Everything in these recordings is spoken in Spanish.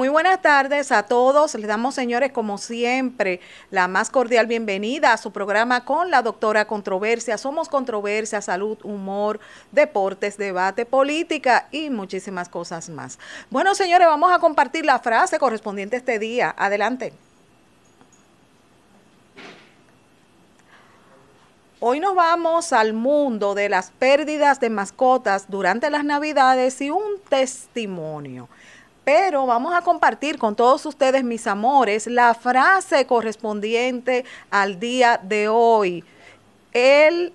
Muy buenas tardes a todos. Les damos, señores, como siempre, la más cordial bienvenida a su programa con la doctora Controversia. Somos controversia, salud, humor, deportes, debate, política y muchísimas cosas más. Bueno, señores, vamos a compartir la frase correspondiente a este día. Adelante. Hoy nos vamos al mundo de las pérdidas de mascotas durante las Navidades y un testimonio. Pero vamos a compartir con todos ustedes, mis amores, la frase correspondiente al día de hoy. El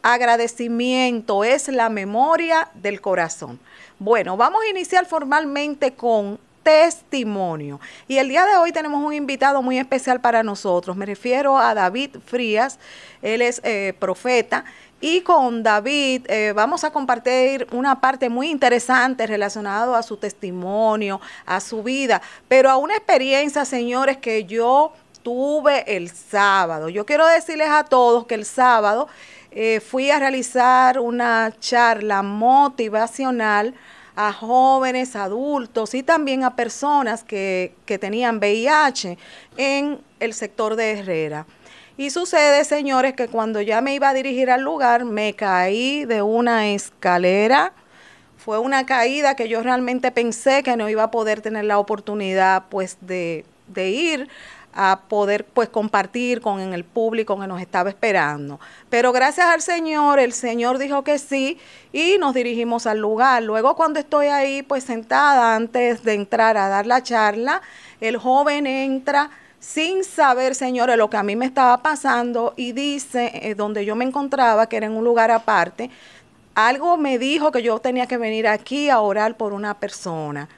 agradecimiento es la memoria del corazón. Bueno, vamos a iniciar formalmente con testimonio. Y el día de hoy tenemos un invitado muy especial para nosotros. Me refiero a David Frías. Él es profeta. Y con David vamos a compartir una parte muy interesante relacionada a su testimonio, a su vida, pero a una experiencia, señores, que yo tuve el sábado. Yo quiero decirles a todos que el sábado fui a realizar una charla motivacional a jóvenes, adultos y también a personas que tenían VIH en el sector de Herrera. Y sucede, señores, que cuando ya me iba a dirigir al lugar, me caí de una escalera. Fue una caída que yo realmente pensé que no iba a poder tener la oportunidad, pues, de ir a poder, pues, compartir con el público que nos estaba esperando. Pero gracias al Señor, el Señor dijo que sí y nos dirigimos al lugar. Luego, cuando estoy ahí, pues, sentada antes de entrar a dar la charla, el joven entra sin saber, señores, lo que a mí me estaba pasando y dice, donde yo me encontraba, que era en un lugar aparte, algo me dijo que yo tenía que venir aquí a orar por una persona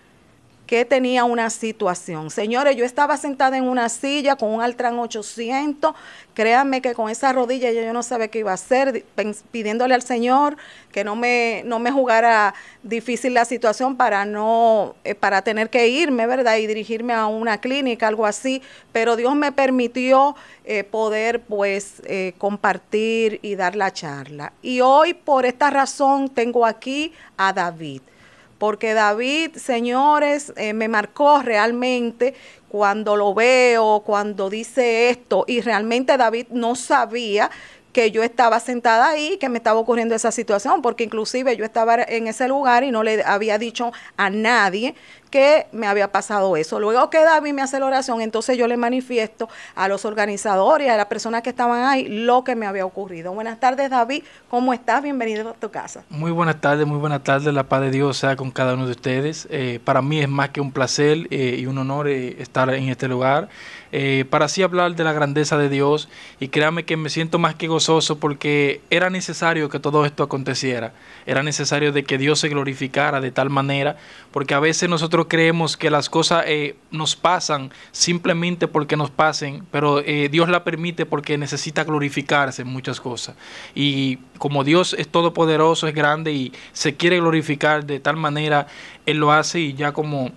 que tenía una situación. Señores, yo estaba sentada en una silla con un Altran 800, créanme que con esa rodilla yo no sabía qué iba a hacer, pidiéndole al Señor que no me jugara difícil la situación para tener que irme, ¿verdad? Y dirigirme a una clínica, algo así, pero Dios me permitió poder, pues, compartir y dar la charla. Y hoy, por esta razón, tengo aquí a David. Porque David, señores, me marcó realmente cuando lo veo, cuando dice esto, y realmente David no sabía que yo estaba sentada ahí, que me estaba ocurriendo esa situación, porque inclusive yo estaba en ese lugar y no le había dicho a nadie que me había pasado eso. Luego que David me hace la oración, entonces yo le manifiesto a los organizadores, a las personas que estaban ahí, lo que me había ocurrido. Buenas tardes, David, ¿cómo estás? Bienvenido a tu casa. Muy buenas tardes, la paz de Dios sea con cada uno de ustedes. Para mí es más que un placer y un honor estar en este lugar, para así hablar de la grandeza de Dios, y créame que me siento más que gozoso porque era necesario que todo esto aconteciera, era necesario de que Dios se glorificara de tal manera, porque a veces nosotros creemos que las cosas nos pasan simplemente porque nos pasen, pero Dios la permite porque necesita glorificarse en muchas cosas. Y como Dios es todopoderoso, es grande y se quiere glorificar de tal manera, Él lo hace. Y ya como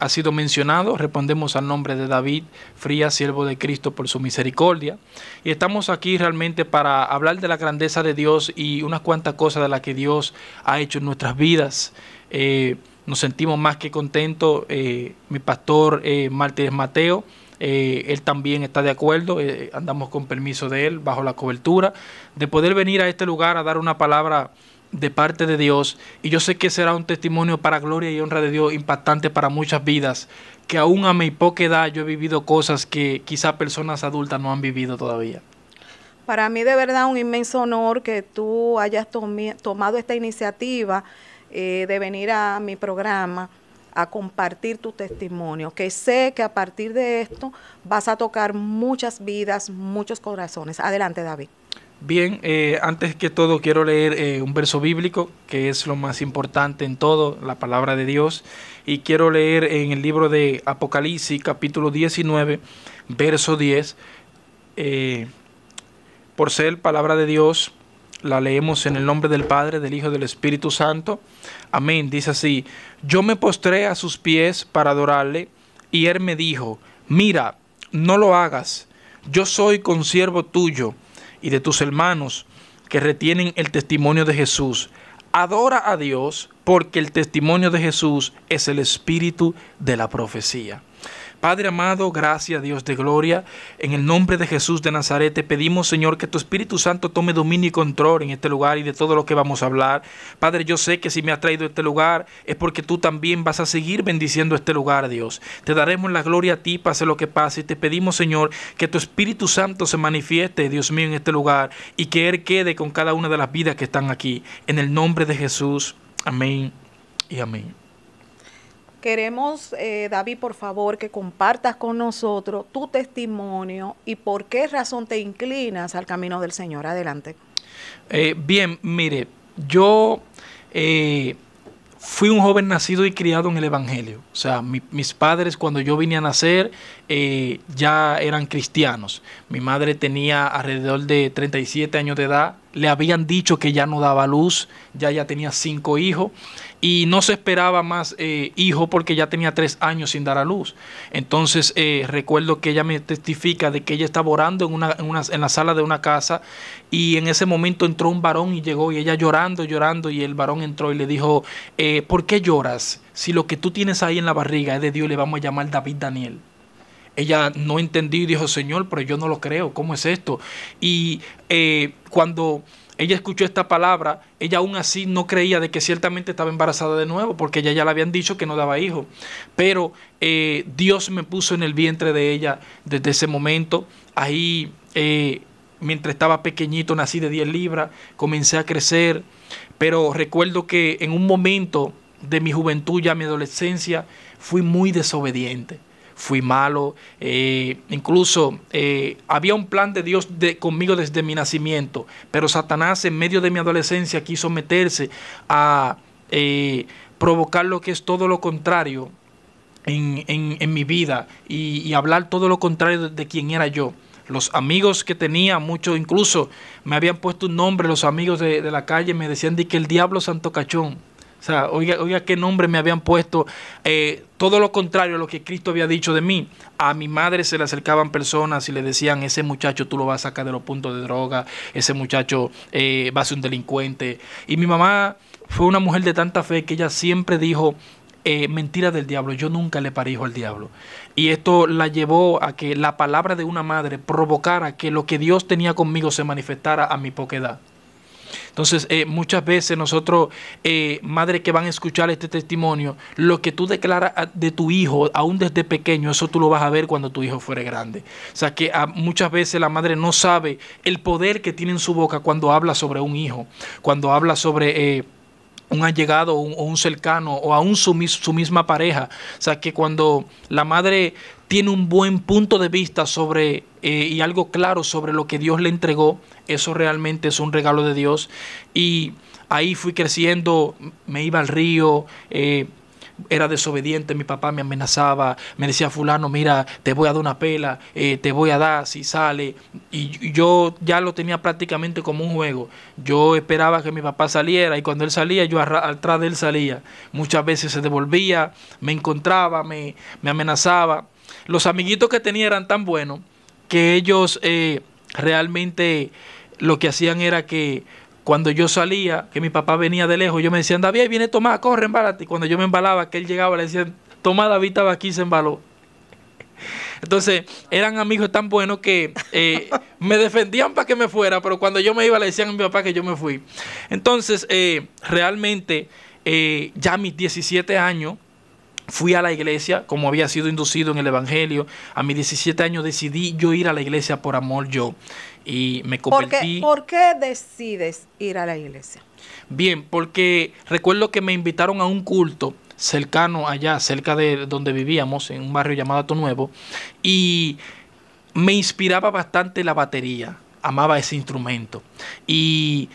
ha sido mencionado, respondemos al nombre de David Frías, siervo de Cristo por su misericordia. Y estamos aquí realmente para hablar de la grandeza de Dios y unas cuantas cosas de las que Dios ha hecho en nuestras vidas. Nos sentimos más que contentos. Mi pastor Mártires Mateo, él también está de acuerdo, andamos con permiso de él, bajo la cobertura, de poder venir a este lugar a dar una palabra de parte de Dios. Y yo sé que será un testimonio para gloria y honra de Dios, impactante para muchas vidas, que aún a mi poca edad yo he vivido cosas que quizá personas adultas no han vivido todavía. Para mí de verdad un inmenso honor que tú hayas tomado esta iniciativa de venir a mi programa a compartir tu testimonio, que sé que a partir de esto vas a tocar muchas vidas, muchos corazones. Adelante, David. Bien, antes que todo quiero leer un verso bíblico, que es lo más importante en todo, la palabra de Dios, y quiero leer en el libro de Apocalipsis, capítulo 19, verso 10, por ser palabra de Dios. La leemos en el nombre del Padre, del Hijo y del Espíritu Santo. Amén. Dice así: yo me postré a sus pies para adorarle, y él me dijo: mira, no lo hagas. Yo soy consiervo tuyo y de tus hermanos que retienen el testimonio de Jesús. adora a Dios, porque el testimonio de Jesús es el espíritu de la profecía. Padre amado, gracias Dios de gloria, en el nombre de Jesús de Nazaret te pedimos, Señor, que tu Espíritu Santo tome dominio y control en este lugar y de todo lo que vamos a hablar. Padre, yo sé que si me has traído a este lugar es porque tú también vas a seguir bendiciendo este lugar, Dios. Te daremos la gloria a ti, pase lo que pase, y te pedimos, Señor, que tu Espíritu Santo se manifieste, Dios mío, en este lugar y que Él quede con cada una de las vidas que están aquí. En el nombre de Jesús, amén y amén. Queremos, David, por favor, que compartas con nosotros tu testimonio y por qué razón te inclinas al camino del Señor. Adelante. Bien, mire, yo fui un joven nacido y criado en el Evangelio. O sea, mis padres cuando yo vine a nacer ya eran cristianos. Mi madre tenía alrededor de 37 años de edad. Le habían dicho que ya no daba luz, ya tenía 5 hijos y no se esperaba más hijos porque ya tenía 3 años sin dar a luz. Entonces recuerdo que ella me testifica de que ella estaba orando en la sala de una casa y en ese momento entró un varón y llegó y ella llorando y el varón entró y le dijo, ¿por qué lloras? Si lo que tú tienes ahí en la barriga es de Dios, le vamos a llamar David Daniel. Ella no entendió y dijo, Señor, pero yo no lo creo, ¿cómo es esto? Y cuando ella escuchó esta palabra, ella aún así no creía de que ciertamente estaba embarazada de nuevo, porque ella ya le habían dicho que no daba hijo. Pero Dios me puso en el vientre de ella desde ese momento. Ahí, mientras estaba pequeñito, nací de 10 libras, comencé a crecer. Pero recuerdo que en un momento de mi juventud, ya mi adolescencia, fui muy desobediente. Fui malo, incluso había un plan de Dios conmigo desde mi nacimiento, pero Satanás en medio de mi adolescencia quiso meterse a provocar lo que es todo lo contrario en mi vida y hablar todo lo contrario de quien era yo. Los amigos que tenía, muchos incluso me habían puesto un nombre, los amigos de la calle me decían de que el diablo Santo Cachón. O sea, oiga qué nombre me habían puesto, todo lo contrario a lo que Cristo había dicho de mí. A mi madre se le acercaban personas y le decían, ese muchacho tú lo vas a sacar de los puntos de droga, ese muchacho va a ser un delincuente. Y mi mamá fue una mujer de tanta fe que ella siempre dijo, mentira del diablo, yo nunca le parí hijo al diablo. Y esto la llevó a que la palabra de una madre provocara que lo que Dios tenía conmigo se manifestara a mi poca edad. Entonces, muchas veces nosotros, madres que van a escuchar este testimonio, lo que tú declaras de tu hijo, aún desde pequeño, eso tú lo vas a ver cuando tu hijo fuere grande. O sea, que muchas veces la madre no sabe el poder que tiene en su boca cuando habla sobre un hijo, cuando habla sobre un allegado o un cercano o aún su misma pareja. O sea, que cuando la madre tiene un buen punto de vista sobre y algo claro sobre lo que Dios le entregó, eso realmente es un regalo de Dios. Y ahí fui creciendo, me iba al río, era desobediente, mi papá me amenazaba, me decía, fulano, mira, te voy a dar una pela, te voy a dar si sale. Y yo ya lo tenía prácticamente como un juego. Yo esperaba que mi papá saliera y cuando él salía, yo atrás de él salía. Muchas veces se devolvía, me encontraba, me amenazaba. Los amiguitos que tenía eran tan buenos que ellos realmente lo que hacían era que cuando yo salía, que mi papá venía de lejos, yo me decían, David, viene Tomás, corre, embálate. Y cuando yo me embalaba, que él llegaba, le decían, Tomás, David estaba aquí, se embaló. Entonces, eran amigos tan buenos que me defendían para que me fuera, pero cuando yo me iba, le decían a mi papá que yo me fui. Entonces, realmente, ya a mis 17 años, fui a la iglesia, como había sido inducido en el Evangelio. A mis 17 años decidí yo ir a la iglesia por amor yo. Y me convertí. ¿Por qué decides ir a la iglesia? Bien, porque recuerdo que me invitaron a un culto cercano allá, cerca de donde vivíamos, en un barrio llamado Ato Nuevo. Y me inspiraba bastante la batería. Amaba ese instrumento. Y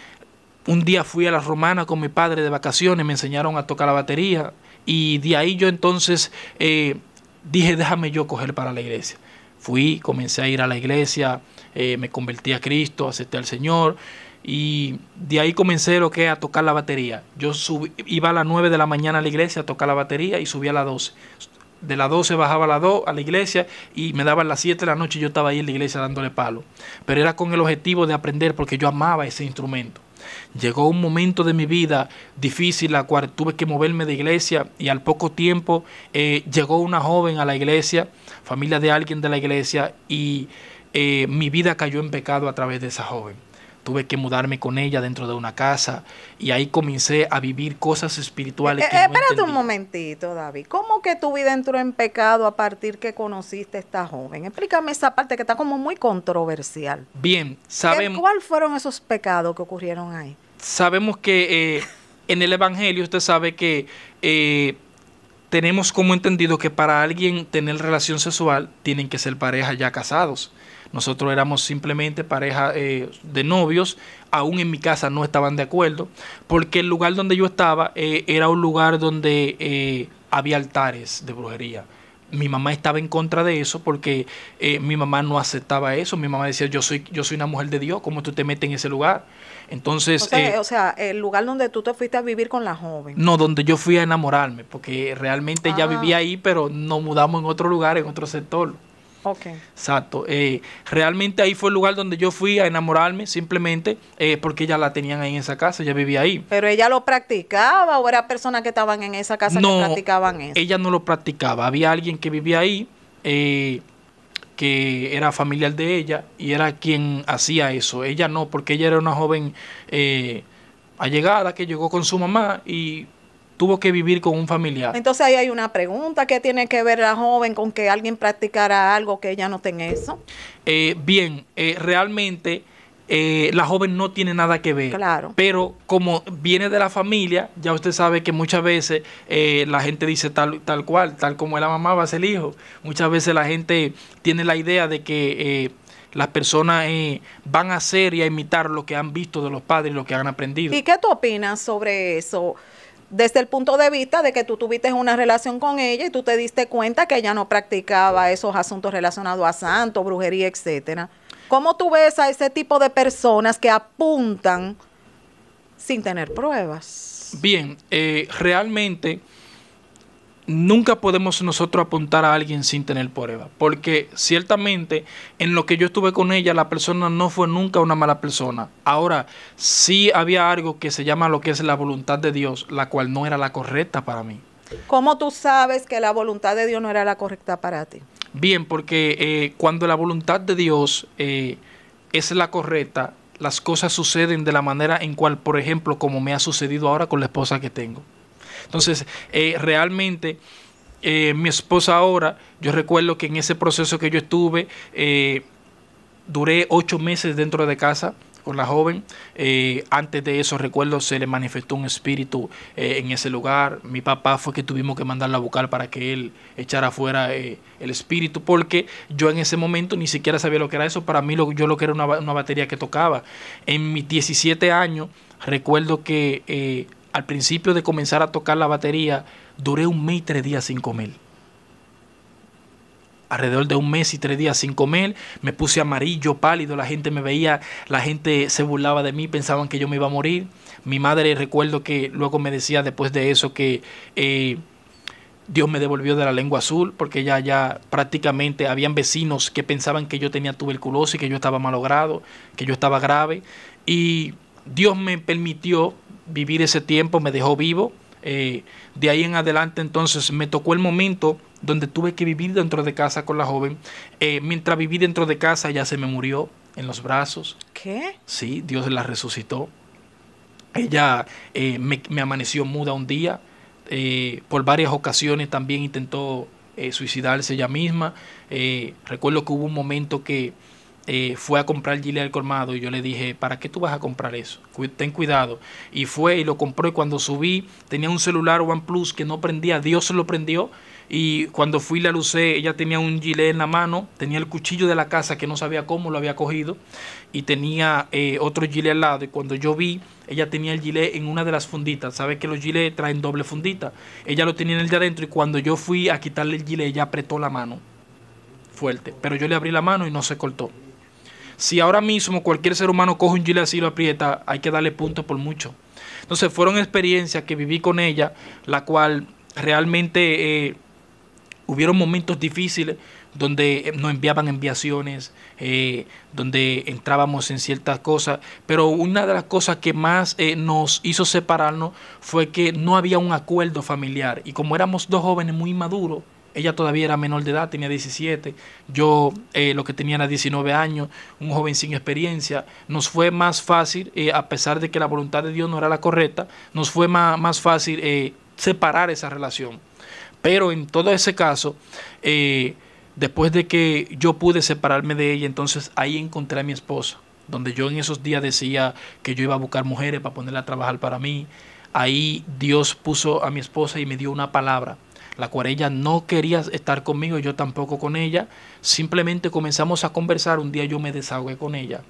un día fui a la Romana con mi padre de vacaciones, me enseñaron a tocar la batería. Y de ahí yo entonces dije, déjame yo coger para la iglesia. Fui, comencé a ir a la iglesia, me convertí a Cristo, acepté al Señor. Y de ahí comencé lo que es a tocar la batería. Yo iba a las 9 de la mañana a la iglesia a tocar la batería y subía a las 12. De las 12 bajaba a las 2 a la iglesia y me daban las 7 de la noche y yo estaba ahí en la iglesia dándole palo. Pero era con el objetivo de aprender porque yo amaba ese instrumento. Llegó un momento de mi vida difícil, la cual tuve que moverme de iglesia, y al poco tiempo llegó una joven a la iglesia, familia de alguien de la iglesia, y mi vida cayó en pecado a través de esa joven. Tuve que mudarme con ella dentro de una casa, y ahí comencé a vivir cosas espirituales que no Espérate entendía. un momentito, David. ¿Cómo que tu vida entró en pecado a partir que conociste a esta joven? Explícame esa parte que está como muy controversial. Bien, sabemos... ¿Cuáles fueron esos pecados que ocurrieron ahí? Sabemos que en el Evangelio usted sabe que tenemos como entendido que para alguien tener relación sexual tienen que ser parejas ya casados. Nosotros éramos simplemente pareja de novios, aún en mi casa no estaban de acuerdo, porque el lugar donde yo estaba era un lugar donde había altares de brujería. Mi mamá estaba en contra de eso porque mi mamá no aceptaba eso. Mi mamá decía, yo soy una mujer de Dios, ¿cómo tú te metes en ese lugar? Entonces, o sea, el lugar donde tú te fuiste a vivir con la joven. no, donde yo fui a enamorarme, porque realmente ella vivía ahí, pero nos mudamos en otro lugar, en otro sector. Ok. Exacto. Realmente ahí fue el lugar donde yo fui a enamorarme, simplemente porque ella la tenían ahí en esa casa, ella vivía ahí. ¿Pero ella lo practicaba o era personas que estaban en esa casa que practicaban eso? Ella no lo practicaba. Había alguien que vivía ahí, que era familiar de ella, y era quien hacía eso. Ella no, porque ella era una joven allegada que llegó con su mamá y tuvo que vivir con un familiar. Entonces ahí hay una pregunta, ¿qué tiene que ver la joven con que alguien practicara algo que ella no tenga eso? Realmente la joven no tiene nada que ver. Claro. Pero como viene de la familia, ya usted sabe que muchas veces la gente dice tal cual, tal como es la mamá va a ser el hijo. Muchas veces la gente tiene la idea de que las personas van a hacer y a imitar lo que han visto de los padres y lo que han aprendido. ¿Y qué tú opinas sobre eso? Desde el punto de vista de que tú tuviste una relación con ella y tú te diste cuenta que ella no practicaba esos asuntos relacionados a santo, brujería, etcétera. ¿Cómo tú ves a ese tipo de personas que apuntan sin tener pruebas? Bien, realmente nunca podemos nosotros apuntar a alguien sin tener prueba, porque ciertamente en lo que yo estuve con ella, la persona no fue nunca una mala persona. Ahora, sí había algo que se llama lo que es la voluntad de Dios, la cual no era la correcta para mí. ¿Cómo tú sabes que la voluntad de Dios no era la correcta para ti? Bien, porque cuando la voluntad de Dios es la correcta, las cosas suceden de la manera en cual, por ejemplo, como me ha sucedido ahora con la esposa que tengo. Entonces, realmente, mi esposa ahora, yo recuerdo que en ese proceso que yo estuve, duré 8 meses dentro de casa con la joven. Antes de eso, recuerdo, se le manifestó un espíritu en ese lugar. Mi papá fue que tuvimos que mandarla a buscar para que él echara fuera el espíritu, porque yo en ese momento ni siquiera sabía lo que era eso. Para mí, yo lo que era una batería que tocaba. En mis 17 años, recuerdo que al principio de comenzar a tocar la batería, duré 1 mes y 3 días sin comer. Alrededor de 1 mes y 3 días sin comer, me puse amarillo, pálido, la gente me veía, la gente se burlaba de mí, pensaban que yo me iba a morir. Mi madre, recuerdo que luego me decía después de eso que Dios me devolvió de la lengua azul, porque ya prácticamente habían vecinos que pensaban que yo tenía tuberculosis, que yo estaba malogrado, que yo estaba grave, y Dios me permitió vivir ese tiempo, me dejó vivo. De ahí en adelante, entonces, me tocó el momento donde tuve que vivir dentro de casa con la joven. Mientras viví dentro de casa, ella se me murió en los brazos. ¿Qué? Sí, Dios la resucitó. Ella me amaneció muda un día. Por varias ocasiones también intentó suicidarse ella misma. Recuerdo que hubo un momento que fue a comprar gilet al colmado y yo le dije, ¿para qué tú vas a comprar eso? Ten cuidado. Y fue y lo compró, y cuando subí tenía un celular OnePlus que no prendía, Dios se lo prendió, y cuando fui la lucé, ella tenía un gilet en la mano, tenía el cuchillo de la casa que no sabía cómo lo había cogido, y tenía otro gilet al lado, y cuando yo vi, ella tenía el gilet en una de las funditas. ¿Sabes que los gilets traen doble fundita? Ella lo tenía en el de adentro, y cuando yo fui a quitarle el gilet, ella apretó la mano fuerte, pero yo le abrí la mano y no se cortó. Si ahora mismo cualquier ser humano coge un gilet así y lo aprieta, hay que darle puntos por mucho. Entonces fueron experiencias que viví con ella, la cual realmente hubieron momentos difíciles donde nos enviaban enviaciones, donde entrábamos en ciertas cosas, pero una de las cosas que más nos hizo separarnos fue que no había un acuerdo familiar, y como éramos dos jóvenes muy maduros, ella todavía era menor de edad, tenía 17, yo lo que tenía era 19 años, un joven sin experiencia. Nos fue más fácil, a pesar de que la voluntad de Dios no era la correcta, nos fue más fácil separar esa relación. Pero en todo ese caso, después de que yo pude separarme de ella, entonces ahí encontré a mi esposa, donde yo en esos días decía que yo iba a buscar mujeres para ponerla a trabajar para mí. Ahí Dios puso a mi esposa y me dio una palabra, la cual ella no quería estar conmigo, yo tampoco con ella. Simplemente comenzamos a conversar, un día yo me desahogué con ella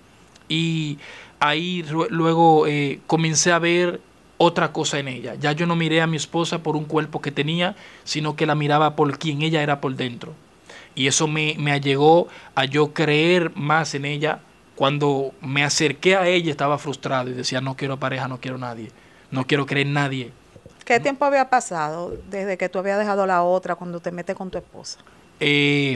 y ahí luego comencé a ver otra cosa en ella. Ya yo no miré a mi esposa por un cuerpo que tenía, sino que la miraba por quien ella era por dentro. Y eso me allegó a yo creer más en ella. Cuando me acerqué a ella estaba frustrado y decía, no quiero pareja, no quiero nadie, no quiero creer en nadie. ¿Qué tiempo había pasado desde que tú habías dejado la otra cuando te metes con tu esposa?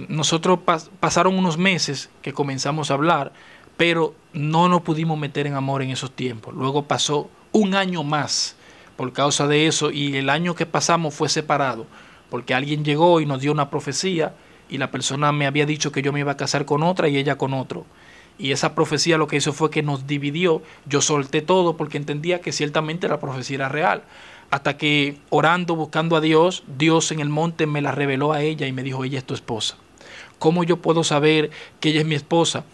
Nosotros pasaron unos meses que comenzamos a hablar, pero no nos pudimos meter en amor en esos tiempos. Luego pasó un año más por causa de eso, y el año que pasamos fue separado, porque alguien llegó y nos dio una profecía, y la persona me había dicho que yo me iba a casar con otra y ella con otro. Y esa profecía lo que hizo fue que nos dividió. Yo solté todo porque entendía que ciertamente la profecía era real. Hasta que orando, buscando a Dios, Dios en el monte me la reveló a ella y me dijo, ella es tu esposa. ¿Cómo yo puedo saber que ella es mi esposa?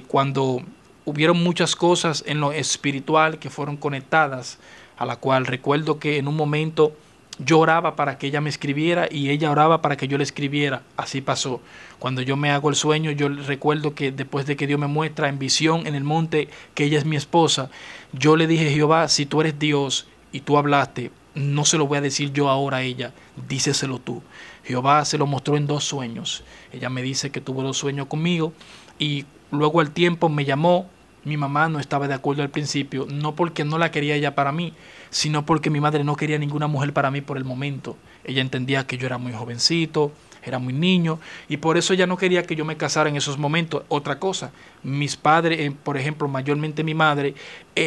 Cuando hubieron muchas cosas en lo espiritual que fueron conectadas, a la cual recuerdo que en un momento yo oraba para que ella me escribiera y ella oraba para que yo le escribiera. Así pasó. Cuando yo me hago el sueño, yo recuerdo que después de que Dios me muestra en visión en el monte que ella es mi esposa, yo le dije, Jehová, si tú eres Dios y tú hablaste, no se lo voy a decir yo ahora a ella, díceselo tú. Jehová se lo mostró en 2 sueños. Ella me dice que tuvo 2 sueños conmigo y luego al tiempo me llamó. Mi mamá no estaba de acuerdo al principio, no porque no la quería ella para mí, sino porque mi madre no quería ninguna mujer para mí por el momento. Ella entendía que yo era muy jovencito, era muy niño, y por eso ella no quería que yo me casara en esos momentos. Otra cosa, mis padres, por ejemplo, mayormente mi madre,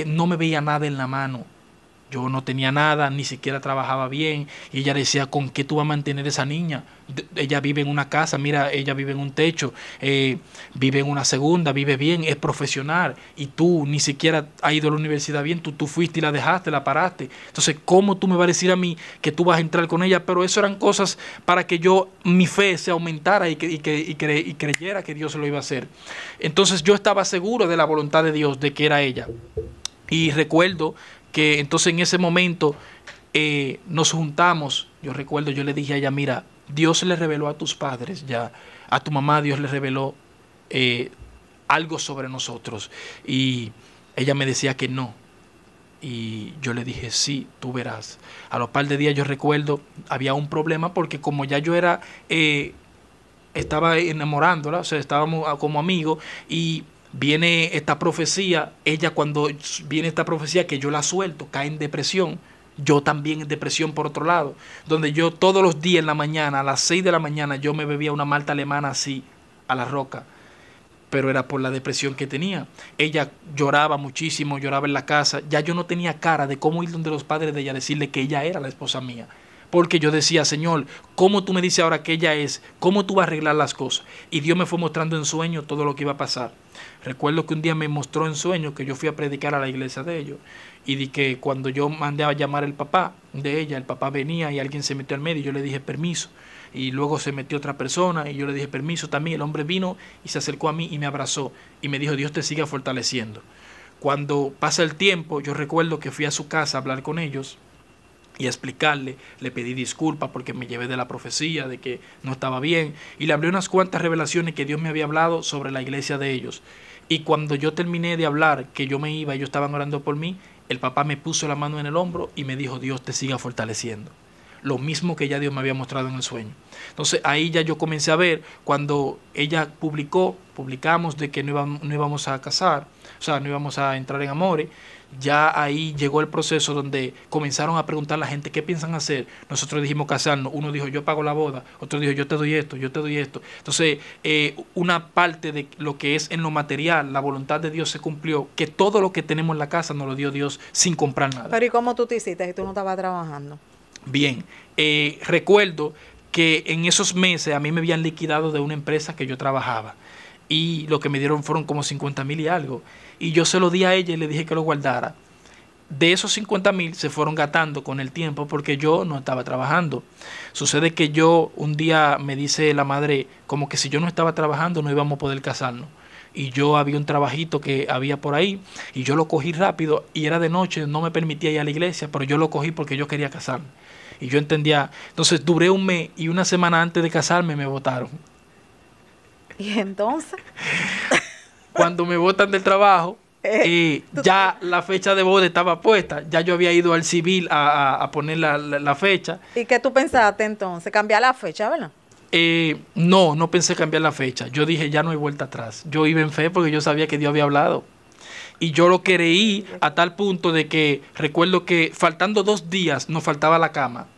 no me veía nada en la mano. Yo no tenía nada, ni siquiera trabajaba bien. Y ella decía, ¿con qué tú vas a mantener esa niña? Ella vive en una casa, mira, ella vive en un techo, vive en una segunda, vive bien, es profesional. Y tú ni siquiera has ido a la universidad bien, tú fuiste y la dejaste, la paraste. Entonces, ¿cómo tú me vas a decir a mí que tú vas a entrar con ella? Pero eso eran cosas para que mi fe se aumentara y creyera que Dios lo iba a hacer. Entonces yo estaba seguro de la voluntad de Dios, de que era ella. Y recuerdo que entonces en ese momento nos juntamos. Yo recuerdo, yo le dije a ella, mira, Dios le reveló a tus padres, ya a tu mamá Dios le reveló algo sobre nosotros. Y ella me decía que no. Y yo le dije, sí, tú verás. A los par de días yo recuerdo, había un problema porque como ya yo estaba enamorándola, o sea, estábamos como amigos, y viene esta profecía. Ella, cuando viene esta profecía que yo la suelto, cae en depresión. Yo también en depresión por otro lado, donde yo todos los días en la mañana, a las 6 de la mañana, yo me bebía una malta alemana así, a la roca, pero era por la depresión que tenía. Ella lloraba muchísimo, lloraba en la casa. Ya yo no tenía cara de cómo ir donde los padres de ella, decirle que ella era la esposa mía. Porque yo decía, Señor, ¿cómo tú me dices ahora que ella es? ¿Cómo tú vas a arreglar las cosas? Y Dios me fue mostrando en sueño todo lo que iba a pasar. Recuerdo que un día me mostró en sueño que yo fui a predicar a la iglesia de ellos. Y de que cuando yo mandé a llamar al papá de ella, el papá venía y alguien se metió al medio y yo le dije permiso. Y luego se metió otra persona y yo le dije permiso también. El hombre vino y se acercó a mí y me abrazó y me dijo, Dios te siga fortaleciendo. Cuando pasa el tiempo, yo recuerdo que fui a su casa a hablar con ellos y a explicarle, le pedí disculpas porque me llevé de la profecía, de que no estaba bien, y le hablé unas cuantas revelaciones que Dios me había hablado sobre la iglesia de ellos. Y cuando yo terminé de hablar, que yo me iba, ellos estaban orando por mí, el papá me puso la mano en el hombro y me dijo, Dios te siga fortaleciendo. lo mismo que ya Dios me había mostrado en el sueño. Entonces ahí ya yo comencé a ver, cuando ella publicamos de que no íbamos a casar, o sea, no íbamos a entrar en amores, ya ahí llegó el proceso donde comenzaron a preguntar a la gente qué piensan hacer. Nosotros dijimos casarnos, uno dijo yo pago la boda, otro dijo yo te doy esto, yo te doy esto. Entonces una parte de lo que es en lo material, la voluntad de Dios se cumplió, que todo lo que tenemos en la casa nos lo dio Dios sin comprar nada. Pero ¿y cómo tú te hiciste si tú no estabas trabajando? Bien, recuerdo que en esos meses a mí me habían liquidado de una empresa que yo trabajaba y lo que me dieron fueron como 50,000 y algo. Y yo se lo di a ella y le dije que lo guardara. De esos 50,000 se fueron gastando con el tiempo porque yo no estaba trabajando. Sucede que yo un día me dice la madre como que si yo no estaba trabajando no íbamos a poder casarnos. Y yo había un trabajito que había por ahí y yo lo cogí rápido y era de noche, no me permitía ir a la iglesia, pero yo lo cogí porque yo quería casarme. Y yo entendía, entonces duré un mes y una semana antes de casarme me votaron. ¿Y entonces? Cuando me botan del trabajo, ya la fecha de boda estaba puesta. Ya yo había ido al civil a poner la fecha. ¿Y qué tú pensaste entonces? ¿Cambiar la fecha, verdad? No pensé cambiar la fecha. Yo dije, ya no hay vuelta atrás. Yo iba en fe porque yo sabía que Dios había hablado. Y yo lo creí a tal punto de que recuerdo que faltando 2 días nos faltaba la cama.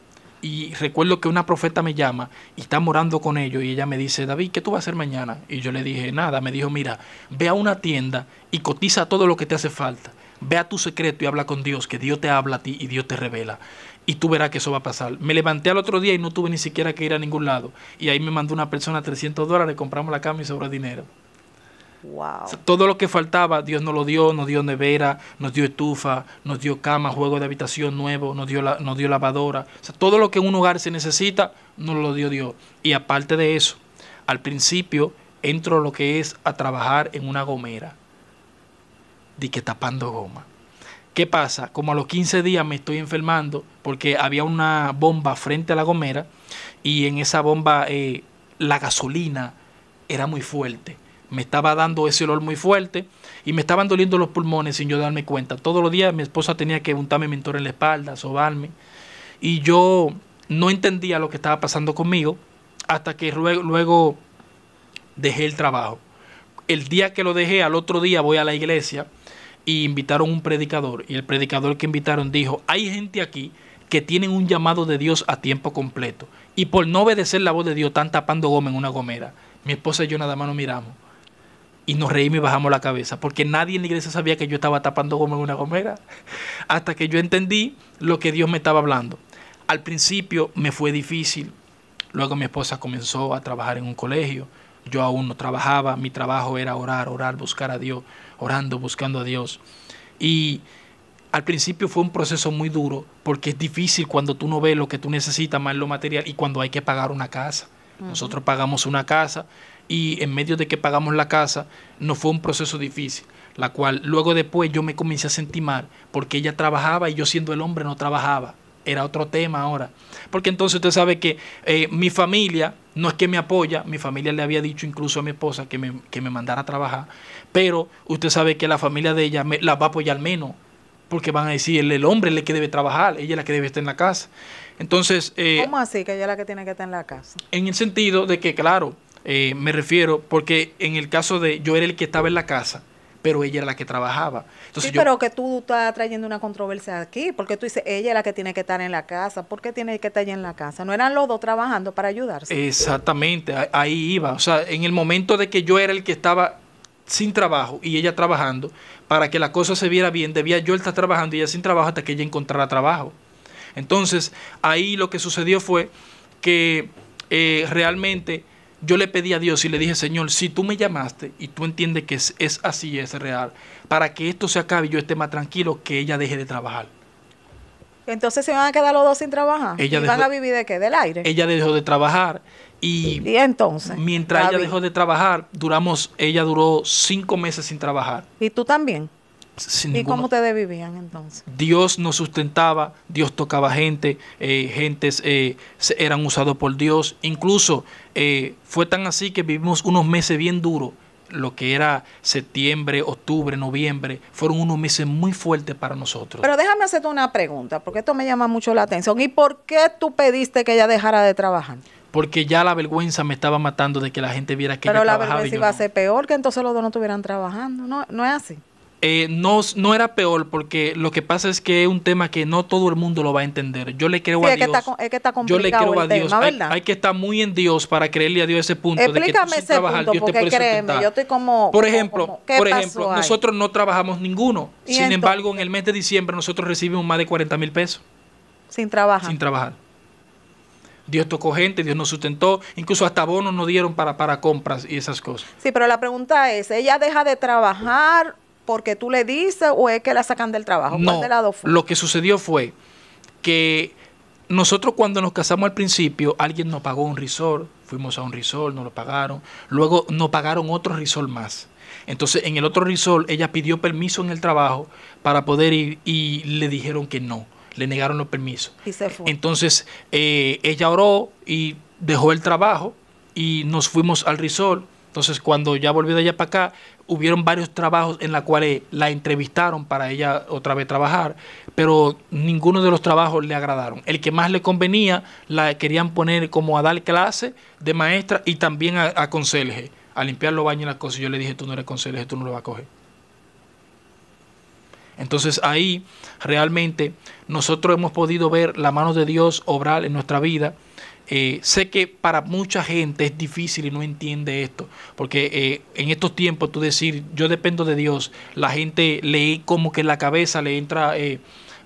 Y recuerdo que una profeta me llama y está orando con ellos y ella me dice, David, ¿qué tú vas a hacer mañana? Y yo le dije, nada. Me dijo, mira, ve a una tienda y cotiza todo lo que te hace falta. Ve a tu secreto y habla con Dios, que Dios te habla a ti y Dios te revela. Y tú verás que eso va a pasar. Me levanté al otro día y no tuve ni siquiera que ir a ningún lado. Y ahí me mandó una persona $300, compramos la cama y sobró dinero. Wow. O sea, todo lo que faltaba, Dios nos lo dio, nos dio nevera, nos dio estufa, nos dio cama, juego de habitación nuevo, nos dio lavadora. O sea, todo lo que en un hogar se necesita, nos lo dio Dios. Y aparte de eso, al principio entro lo que es a trabajar en una gomera, de que tapando goma. ¿Qué pasa? Como a los 15 días me estoy enfermando porque había una bomba frente a la gomera y en esa bomba la gasolina era muy fuerte. Me estaba dando ese olor muy fuerte y me estaban doliendo los pulmones sin yo darme cuenta. Todos los días mi esposa tenía que untarme mentor en la espalda, sobarme. Y yo no entendía lo que estaba pasando conmigo hasta que luego dejé el trabajo. El día que lo dejé, al otro día voy a la iglesia y invitaron un predicador. Y el predicador que invitaron dijo, hay gente aquí que tienen un llamado de Dios a tiempo completo. Y por no obedecer la voz de Dios están tapando goma en una gomera. Mi esposa y yo nada más nos miramos. Y nos reímos y bajamos la cabeza, porque nadie en la iglesia sabía que yo estaba tapando goma en una gomera, hasta que yo entendí lo que Dios me estaba hablando. Al principio me fue difícil, luego mi esposa comenzó a trabajar en un colegio, yo aún no trabajaba, mi trabajo era orar, buscar a Dios, orando, buscando a Dios. Y al principio fue un proceso muy duro, porque es difícil cuando tú no ves lo que tú necesitas más lo material y cuando hay que pagar una casa. Nosotros pagamos una casa y en medio de que pagamos la casa no fue un proceso difícil, la cual luego después yo me comencé a sentir mal porque ella trabajaba y yo siendo el hombre no trabajaba. Era otro tema ahora. Porque entonces usted sabe que mi familia no es que me apoya, mi familia le había dicho incluso a mi esposa que me mandara a trabajar, pero usted sabe que la familia de ella la va a apoyar menos, porque van a decir, el hombre es el que debe trabajar, ella es la que debe estar en la casa. Entonces, ¿cómo así que ella es la que tiene que estar en la casa? En el sentido de que, claro, me refiero, porque en el caso de yo era el que estaba en la casa, pero ella era la que trabajaba. Entonces, sí, pero que tú estás trayendo una controversia aquí, porque tú dices, ella es la que tiene que estar en la casa. ¿Por qué tiene que estar ella en la casa? ¿No eran los dos trabajando para ayudarse? Exactamente, ahí iba. O sea, en el momento de que yo era el que estaba sin trabajo y ella trabajando, para que la cosa se viera bien, debía yo estar trabajando y ella sin trabajo hasta que ella encontrara trabajo. Entonces, ahí lo que sucedió fue que realmente yo le pedí a Dios y le dije, Señor, si tú me llamaste y tú entiendes que es así, es real, para que esto se acabe y yo esté más tranquilo, que ella deje de trabajar. Entonces se van a quedar los dos sin trabajar. Ella ¿Van a vivir de qué? ¿Del aire? Ella dejó de trabajar y entonces, mientras ella dejó de trabajar, ella duró 5 meses sin trabajar. ¿Y tú también? ¿Y cómo ustedes vivían entonces? Dios nos sustentaba, Dios tocaba gente, gentes eran usados por Dios. Incluso fue tan así que vivimos unos meses bien duros. lo que era septiembre, octubre, noviembre, fueron unos meses muy fuertes para nosotros. Pero déjame hacerte una pregunta, porque esto me llama mucho la atención. ¿Y por qué tú pediste que ella dejara de trabajar? Porque ya la vergüenza me estaba matando de que la gente viera que pero ella la trabajaba. vergüenza iba a ser peor, que entonces los dos no estuvieran trabajando. No, no es así. No era peor, porque lo que pasa es que es un tema que no todo el mundo lo va a entender. Yo le creo a Dios. Es que está yo le creo a Dios. Tema, ¿verdad? Hay que estar muy en Dios para creerle a Dios ese punto. Explícame de que tú, ese trabajar, punto, Dios porque créeme, yo estoy como... Por ejemplo, pasó nosotros no trabajamos ninguno. Sin entonces, embargo, en el mes de diciembre nosotros recibimos más de 40,000 pesos. Sin trabajar. Sin trabajar. Dios tocó gente, Dios nos sustentó, incluso hasta bonos nos dieron para compras y esas cosas. Sí, pero la pregunta es, ¿ella deja de trabajar porque tú le dices o es que la sacan del trabajo? No, ¿cuál de las dos fue? Lo que sucedió fue que nosotros cuando nos casamos al principio, alguien nos pagó un resort, fuimos a un resort, nos lo pagaron, luego nos pagaron otro resort más. Entonces en el otro resort ella pidió permiso en el trabajo para poder ir y le dijeron que no, le negaron los permisos. Y se fue. Entonces ella oró y dejó el trabajo y nos fuimos al resort. Entonces cuando ya volvió de allá para acá, hubieron varios trabajos en los cuales la entrevistaron para ella otra vez trabajar, pero ninguno de los trabajos le agradaron. El que más le convenía la querían poner como a dar clase de maestra y también a conserje, a limpiar los baños y las cosas. Yo le dije, tú no eres conserje, tú no lo vas a coger. Entonces ahí realmente nosotros hemos podido ver la mano de Dios obrar en nuestra vida. Sé que para mucha gente es difícil y no entiende esto, porque en estos tiempos tú decir yo dependo de Dios, la gente le como que en la cabeza le entra,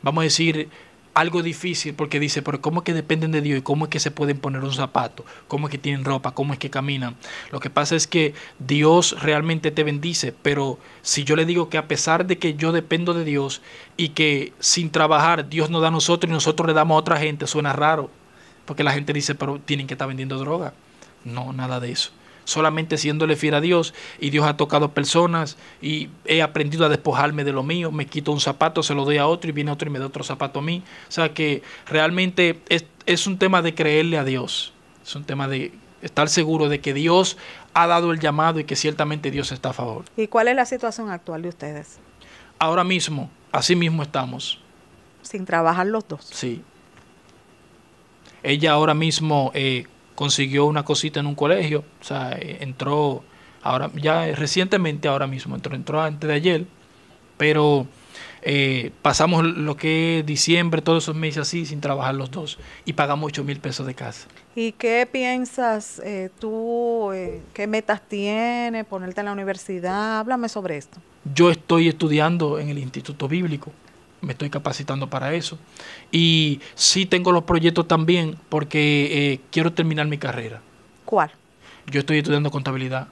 vamos a decir, algo difícil, porque dice, pero ¿cómo es que dependen de Dios? ¿Y cómo es que se pueden poner un zapato? ¿Cómo es que tienen ropa? ¿Cómo es que caminan? Lo que pasa es que Dios realmente te bendice, pero si yo le digo que a pesar de que yo dependo de Dios y que sin trabajar Dios nos da a nosotros y nosotros le damos a otra gente, suena raro. Porque la gente dice, pero tienen que estar vendiendo droga. No, nada de eso. Solamente siéndole fiel a Dios, y Dios ha tocado personas y he aprendido a despojarme de lo mío. Me quito un zapato, se lo doy a otro y viene otro y me da otro zapato a mí. O sea que realmente es un tema de creerle a Dios. Es un tema de estar seguro de que Dios ha dado el llamado y que ciertamente Dios está a favor. ¿Y cuál es la situación actual de ustedes? Ahora mismo, así mismo estamos. Sin trabajar los dos. Sí. Ella ahora mismo consiguió una cosita en un colegio, o sea, entró ahora ya recientemente, ahora mismo entró antes de ayer, pero pasamos lo que es diciembre, todos esos meses así, sin trabajar los dos, y pagamos 8,000 pesos de casa. ¿Y qué piensas tú, qué metas tienes, ponerte en la universidad? Háblame sobre esto. Yo estoy estudiando en el Instituto Bíblico. Me estoy capacitando para eso. Y sí tengo los proyectos también porque quiero terminar mi carrera. ¿Cuál? Yo estoy estudiando contabilidad.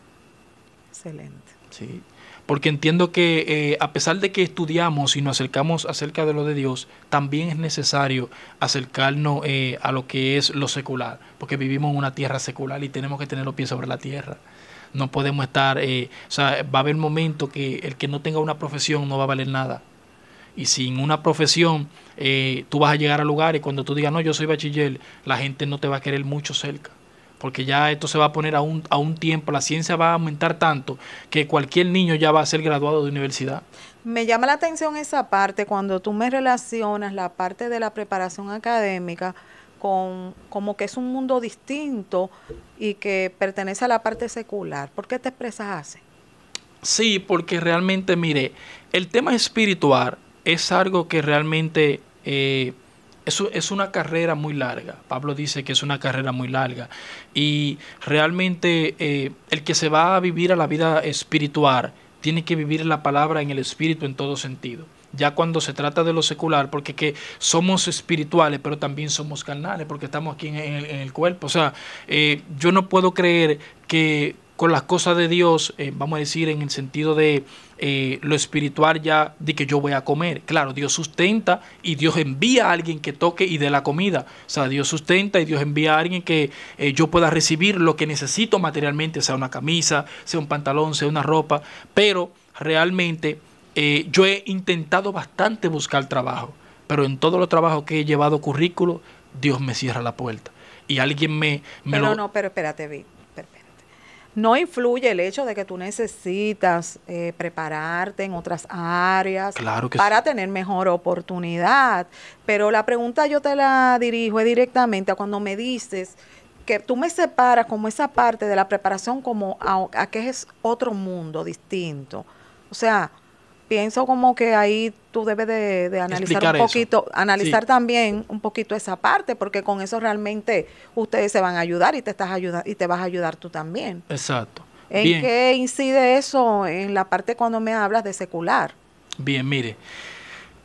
Excelente. Sí. Porque entiendo que a pesar de que estudiamos y nos acercamos acerca de lo de Dios, también es necesario acercarnos a lo que es lo secular. Porque vivimos en una tierra secular y tenemos que tener los pies sobre la tierra. No podemos estar... o sea, va a haber momentos que el que no tenga una profesión no va a valer nada. Y sin una profesión, tú vas a llegar a lugares y cuando tú digas, no, yo soy bachiller, la gente no te va a querer mucho cerca. Porque ya esto se va a poner a un tiempo, la ciencia va a aumentar tanto que cualquier niño ya va a ser graduado de universidad. Me llama la atención esa parte cuando tú me relacionas la parte de la preparación académica con como que es un mundo distinto y que pertenece a la parte secular. ¿Por qué te expresas así? Sí, porque realmente, mire, el tema espiritual es algo que realmente es una carrera muy larga. Pablo dice que es una carrera muy larga. Y realmente el que se va a vivir a la vida espiritual tiene que vivir la palabra en el espíritu en todo sentido. Ya cuando se trata de lo secular, porque que somos espirituales, pero también somos carnales, porque estamos aquí en el cuerpo. O sea, yo no puedo creer que con las cosas de Dios, vamos a decir en el sentido de lo espiritual ya, de que yo voy a comer. Claro, Dios sustenta y Dios envía a alguien que toque y dé la comida. O sea, Dios sustenta y Dios envía a alguien que yo pueda recibir lo que necesito materialmente, sea una camisa, sea un pantalón, sea una ropa. Pero realmente yo he intentado bastante buscar trabajo, pero en todos los trabajos que he llevado currículo, Dios me cierra la puerta. Y alguien pero no, pero espérate, Vi. No influye el hecho de que tú necesitas prepararte en otras áreas Claro que para sí. tener mejor oportunidad, pero la pregunta yo te la dirijo directamente a cuando me dices que tú me separas como esa parte de la preparación como a que es otro mundo distinto. O sea, pienso como que ahí tú debes de analizar un Explicar eso. poquito, Sí, analizar también un poquito esa parte, porque con eso realmente ustedes se van a ayudar y te estás ayudando y te vas a ayudar tú también. exacto. ¿En Bien, qué incide eso en la parte cuando me hablas de secular? bien, mire.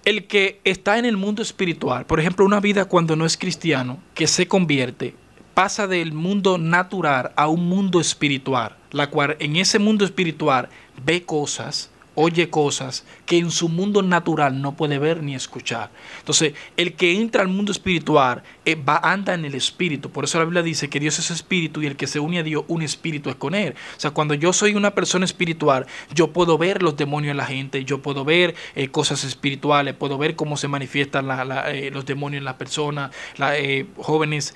El que está en el mundo espiritual, por ejemplo, una vida cuando no es cristiano, que se convierte, pasa del mundo natural a un mundo espiritual, la cual en ese mundo espiritual ve cosas, oye cosas que en su mundo natural no puede ver ni escuchar. Entonces, el que entra al mundo espiritual anda en el espíritu. Por eso la Biblia dice que Dios es espíritu y el que se une a Dios, un espíritu es con él. O sea, cuando yo soy una persona espiritual, yo puedo ver los demonios en la gente, yo puedo ver cosas espirituales, puedo ver cómo se manifiestan los demonios en las personas, jóvenes,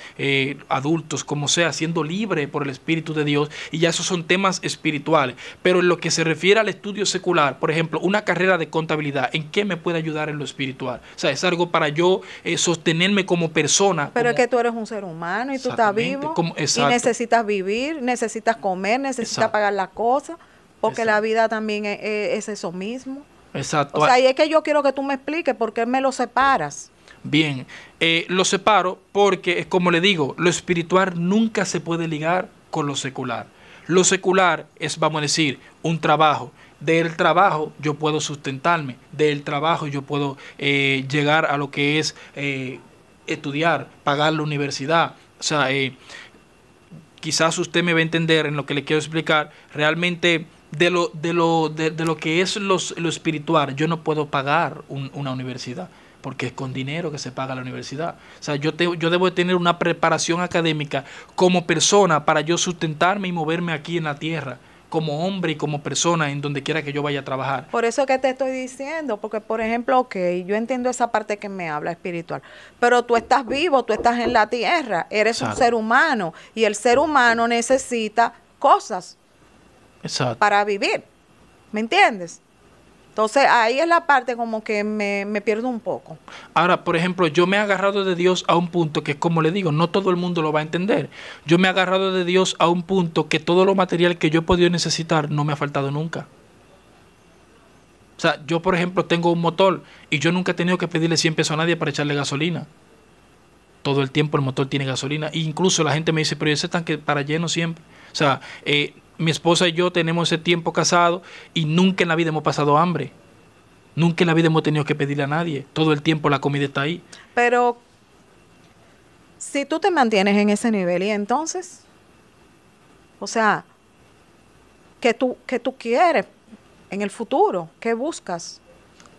adultos, como sea, siendo libre por el Espíritu de Dios. Y ya esos son temas espirituales. Pero en lo que se refiere al estudio secular, por ejemplo, una carrera de contabilidad, ¿en qué me puede ayudar en lo espiritual? O sea, es algo para yo sostenerme como persona. Pero es Como, que tú eres un ser humano y tú estás exactamente, vivo como, y exacto, necesitas vivir, necesitas comer, necesitas exacto, pagar las cosas, porque la exacto, vida también es eso mismo. O exacto. sea, y es que yo quiero que tú me expliques por qué me lo separas. Bien, lo separo porque, como le digo, lo espiritual nunca se puede ligar con lo secular. Lo secular es, vamos a decir, un trabajo. Del trabajo yo puedo sustentarme, del trabajo yo puedo llegar a lo que es estudiar, pagar la universidad. O sea, quizás usted me va a entender en lo que le quiero explicar. Realmente de lo que es lo espiritual, yo no puedo pagar una universidad, porque es con dinero que se paga la universidad. O sea, yo debo de tener una preparación académica como persona para yo sustentarme y moverme aquí en la tierra, como hombre y como persona en donde quiera que yo vaya a trabajar. Por eso que te estoy diciendo, porque por ejemplo, ok, yo entiendo esa parte que me habla espiritual, pero tú estás vivo, tú estás en la tierra, eres un Exacto, ser humano y el ser humano necesita cosas exacto. para vivir, ¿me entiendes? Entonces ahí es la parte como que me pierdo un poco. Ahora, por ejemplo, yo me he agarrado de Dios a un punto que, como le digo, no todo el mundo lo va a entender. Yo me he agarrado de Dios a un punto que todo lo material que yo he podido necesitar no me ha faltado nunca. O sea, yo, por ejemplo, tengo un motor y yo nunca he tenido que pedirle 100 pesos a nadie para echarle gasolina. Todo el tiempo el motor tiene gasolina. E incluso la gente me dice, pero ese tanque para lleno siempre. O sea, mi esposa y yo tenemos ese tiempo casados y nunca en la vida hemos pasado hambre. Nunca en la vida hemos tenido que pedirle a nadie. Todo el tiempo la comida está ahí. Pero si tú te mantienes en ese nivel y entonces, o sea, qué tú quieres en el futuro? ¿Qué buscas?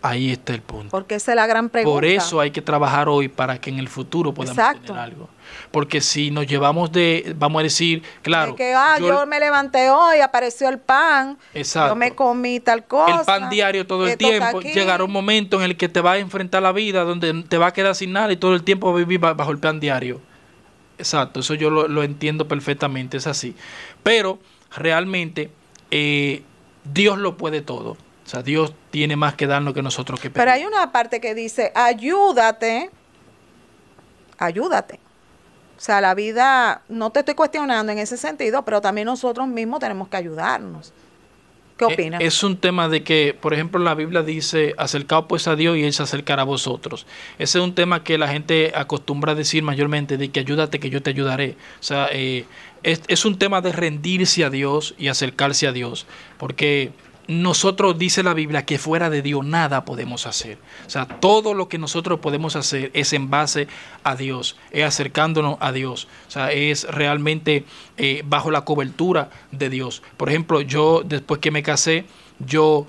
Ahí está el punto. Porque esa es la gran pregunta. Por eso hay que trabajar hoy para que en el futuro podamos Exacto. tener algo. Porque si nos llevamos vamos a decir, claro, De que, yo me levanté hoy, apareció el pan, exacto, yo me comí tal cosa. el pan diario todo el esto está tiempo, aquí. llegará un momento en el que te vas a enfrentar a la vida donde te vas a quedar sin nada y todo el tiempo vas a vivir bajo el pan diario. Exacto, eso yo lo entiendo perfectamente, es así. Pero realmente Dios lo puede todo. O sea, Dios tiene más que darnos que nosotros que pedir. Pero hay una parte que dice, ayúdate, ayúdate. O sea, la vida, no te estoy cuestionando en ese sentido, pero también nosotros mismos tenemos que ayudarnos. ¿Qué opinas? Es un tema de que, por ejemplo, la Biblia dice, acercaos pues a Dios y Él se acercará a vosotros. Ese es un tema que la gente acostumbra a decir mayormente, de que ayúdate que yo te ayudaré. O sea, es un tema de rendirse a Dios y acercarse a Dios, porque nosotros, dice la Biblia, que fuera de Dios nada podemos hacer. O sea, todo lo que nosotros podemos hacer es en base a Dios, es acercándonos a Dios. O sea, es realmente bajo la cobertura de Dios. Por ejemplo, yo después que me casé, yo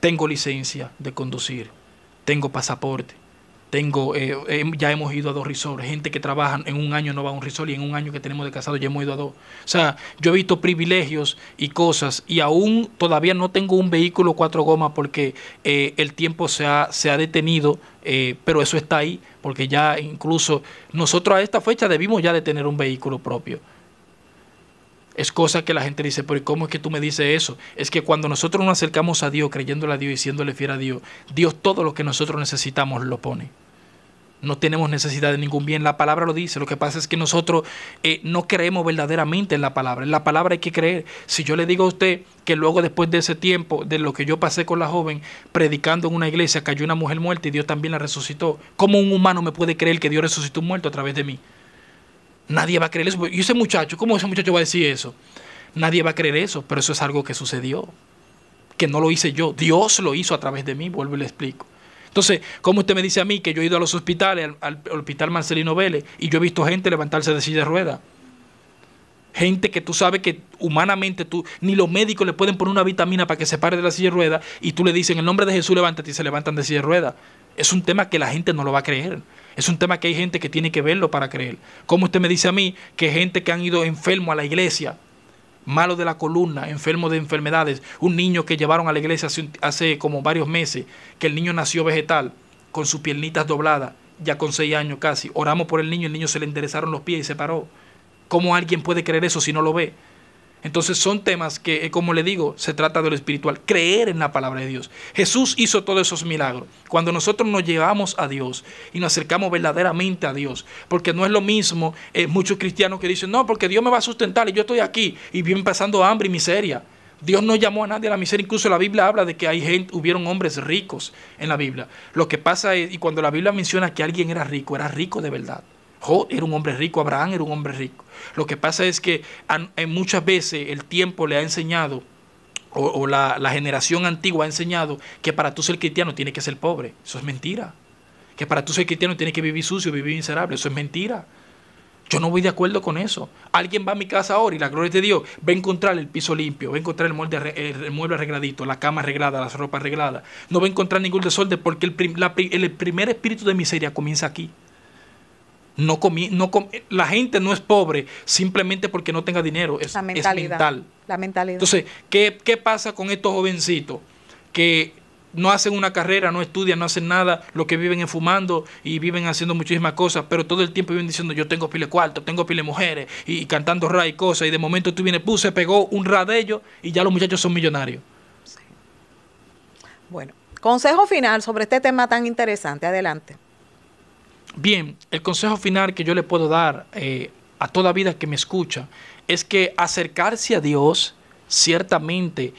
tengo licencia de conducir, tengo pasaporte. Ya hemos ido a 2 resorts, gente que trabaja en un año no va a un resort y en un año que tenemos de casado ya hemos ido a 2. O sea, yo he visto privilegios y cosas y aún todavía no tengo un vehículo 4 gomas porque el tiempo se ha detenido, pero eso está ahí porque ya incluso nosotros a esta fecha debimos ya de tener un vehículo propio. Es cosa que la gente dice, pero ¿cómo es que tú me dices eso? Es que cuando nosotros nos acercamos a Dios, creyéndole a Dios y siéndole fiel a Dios, Dios todo lo que nosotros necesitamos lo pone. No tenemos necesidad de ningún bien. La palabra lo dice. Lo que pasa es que nosotros no creemos verdaderamente en la palabra. En la palabra hay que creer. Si yo le digo a usted que luego, después de ese tiempo, de lo que yo pasé con la joven, predicando en una iglesia, cayó una mujer muerta y Dios también la resucitó, ¿cómo un humano me puede creer que Dios resucitó un muerto a través de mí? Nadie va a creer eso. Y ese muchacho, ¿cómo ese muchacho va a decir eso? Nadie va a creer eso, pero eso es algo que sucedió. Que no lo hice yo. Dios lo hizo a través de mí. Vuelvo y le explico. Entonces, ¿cómo usted me dice a mí que yo he ido a los hospitales, al hospital Marcelino Vélez, y yo he visto gente levantarse de silla de ruedas? Gente que tú sabes que humanamente ni los médicos le pueden poner una vitamina para que se pare de la silla de ruedas, y tú le dices, en el nombre de Jesús, levántate, y se levantan de silla de ruedas. Es un tema que la gente no lo va a creer. Es un tema que hay gente que tiene que verlo para creer. ¿Cómo usted me dice a mí que gente que han ido enfermo a la iglesia, malo de la columna, enfermo de enfermedades, un niño que llevaron a la iglesia hace como varios meses, que el niño nació vegetal, con sus piernitas dobladas, ya con 6 años casi, oramos por el niño se le enderezaron los pies y se paró? ¿Cómo alguien puede creer eso si no lo ve? Entonces son temas que, como le digo, se trata de lo espiritual, creer en la palabra de Dios. Jesús hizo todos esos milagros. Cuando nosotros nos llevamos a Dios y nos acercamos verdaderamente a Dios, porque no es lo mismo muchos cristianos que dicen, no, porque Dios me va a sustentar y yo estoy aquí y viven pasando hambre y miseria. Dios no llamó a nadie a la miseria. Incluso la Biblia habla de que hubieron hombres ricos en la Biblia. Lo que pasa es, y cuando la Biblia menciona que alguien era rico de verdad. Job era un hombre rico, Abraham era un hombre rico. Lo que pasa es que muchas veces el tiempo le ha enseñado, o la generación antigua ha enseñado, que para tú ser cristiano tienes que ser pobre. Eso es mentira. Que para tú ser cristiano tienes que vivir sucio, vivir miserable. Eso es mentira. Yo no voy de acuerdo con eso. Alguien va a mi casa ahora y la gloria de Dios va a encontrar el piso limpio, va a encontrar el mueble arregladito, la cama arreglada, las ropas arregladas. No va a encontrar ningún desorden, porque el primer espíritu de miseria comienza aquí. La gente no es pobre simplemente porque no tenga dinero, es mental. La mentalidad. Entonces, ¿qué pasa con estos jovencitos que no hacen una carrera, no estudian, no hacen nada, lo que viven es fumando y viven haciendo muchísimas cosas, pero todo el tiempo viven diciendo, yo tengo pile cuarto, tengo pile mujeres, y cantando rap y cosas, y de momento tú vienes, se pegó un rap de ellos y ya los muchachos son millonarios? Sí. Bueno, consejo final sobre este tema tan interesante. Adelante. Bien, el consejo final que yo le puedo dar a toda vida que me escucha es que acercarse a Dios, ciertamente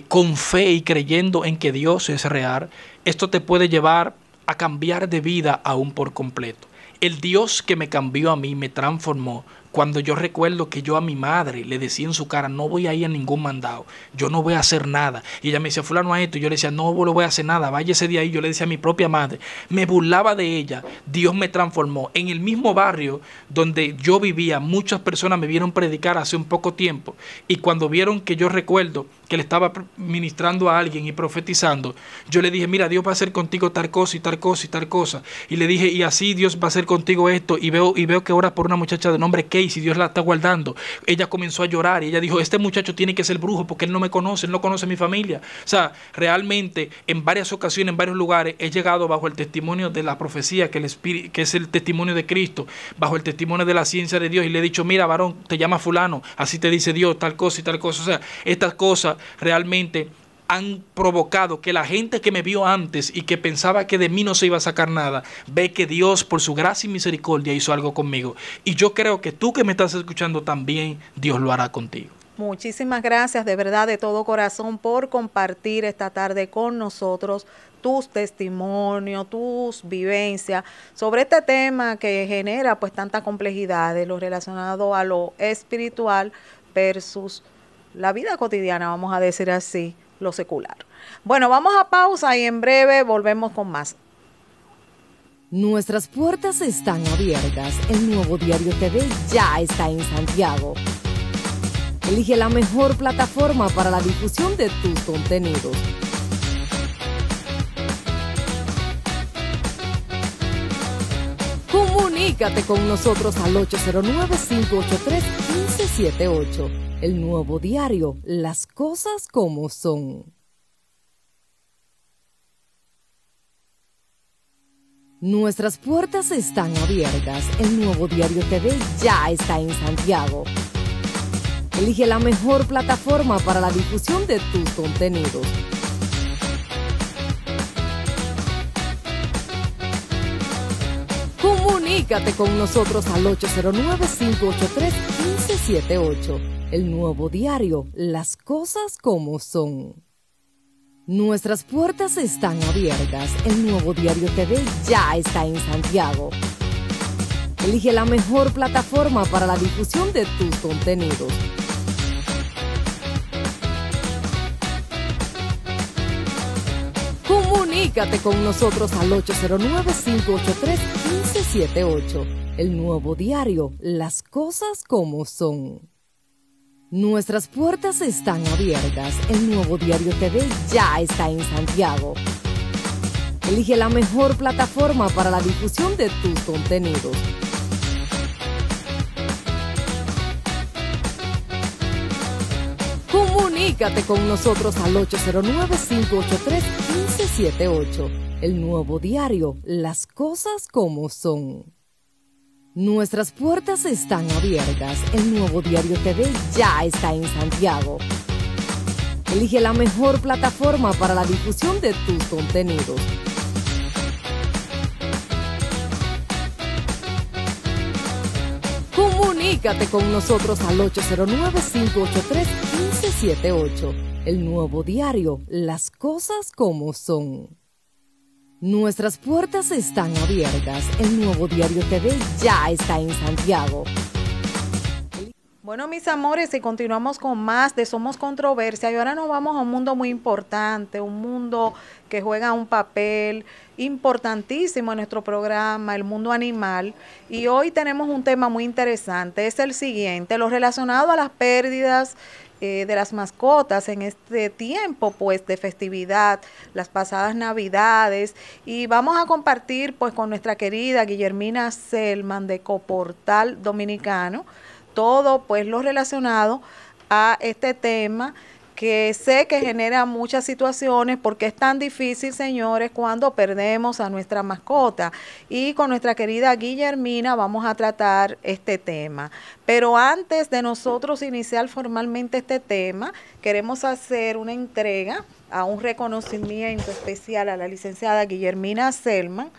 con fe y creyendo en que Dios es real, esto te puede llevar a cambiar de vida aún por completo. El Dios que me cambió a mí, me transformó. Cuando yo recuerdo que yo a mi madre le decía en su cara, no voy a ir a ningún mandado, yo no voy a hacer nada. Y ella me decía, fulano a esto, y yo le decía, no voy a hacer nada, váyase de ahí. Yo le decía a mi propia madre, me burlaba de ella. Dios me transformó. En el mismo barrio donde yo vivía, muchas personas me vieron predicar hace un poco tiempo. Y cuando vieron que yo recuerdo que le estaba ministrando a alguien y profetizando, yo le dije, mira, Dios va a hacer contigo tal cosa y tal cosa y tal cosa. Y le dije, y así Dios va a hacer contigo esto. Y veo que ora por una muchacha de nombre Casey, Dios la está guardando. Ella comenzó a llorar y ella dijo, este muchacho tiene que ser brujo porque él no me conoce, él no conoce a mi familia. O sea, realmente en varias ocasiones, en varios lugares, he llegado bajo el testimonio de la profecía, que es el testimonio de Cristo, bajo el testimonio de la ciencia de Dios, y le he dicho, mira, varón, te llama fulano, así te dice Dios, tal cosa y tal cosa. O sea, estas cosas realmente han provocado que la gente que me vio antes y que pensaba que de mí no se iba a sacar nada, ve que Dios por su gracia y misericordia hizo algo conmigo. Y yo creo que tú que me estás escuchando también, Dios lo hará contigo. Muchísimas gracias de verdad, de todo corazón, por compartir esta tarde con nosotros tus testimonios, tus vivencias sobre este tema que genera pues tanta complejidad de lo relacionado a lo espiritual versus la vida cotidiana, vamos a decir así, lo secular. Bueno, vamos a pausa y en breve volvemos con más. Nuestras puertas están abiertas. El Nuevo Diario TV ya está en Santiago. Elige la mejor plataforma para la difusión de tus contenidos. Comunícate con nosotros al 809-583-1578. El Nuevo Diario, las cosas como son. Nuestras puertas están abiertas. El Nuevo Diario TV ya está en Santiago. Elige la mejor plataforma para la difusión de tus contenidos. Comunícate con nosotros al 809-583-1578. El Nuevo Diario, las cosas como son. Nuestras puertas están abiertas. El Nuevo Diario TV ya está en Santiago. Elige la mejor plataforma para la difusión de tus contenidos. Comunícate con nosotros al 809-583-1578. El Nuevo Diario, las cosas como son. Nuestras puertas están abiertas. El Nuevo Diario TV ya está en Santiago. Elige la mejor plataforma para la difusión de tus contenidos. Comunícate con nosotros al 809-583-1578. El Nuevo Diario, las cosas como son. Nuestras puertas están abiertas. El Nuevo Diario TV ya está en Santiago. Elige la mejor plataforma para la difusión de tus contenidos. Comunícate con nosotros al 809-583-1578. El Nuevo Diario, las cosas como son. Nuestras puertas están abiertas. El Nuevo Diario TV ya está en Santiago. Bueno, mis amores, y continuamos con más de Somos Controversia. Y ahora nos vamos a un mundo muy importante, un mundo que juega un papel importantísimo en nuestro programa, el mundo animal. Y hoy tenemos un tema muy interesante, es el siguiente, lo relacionado a las pérdidas de las mascotas en este tiempo pues de festividad, las pasadas navidades, y vamos a compartir pues con nuestra querida Guillermina Selman de Ecoportal Dominicano todo pues lo relacionado a este tema que sé que genera muchas situaciones porque es tan difícil, señores, cuando perdemos a nuestra mascota. Y con nuestra querida Guillermina vamos a tratar este tema. Pero antes de nosotros iniciar formalmente este tema, queremos hacer una entrega a un reconocimiento especial a la licenciada Guillermina Selman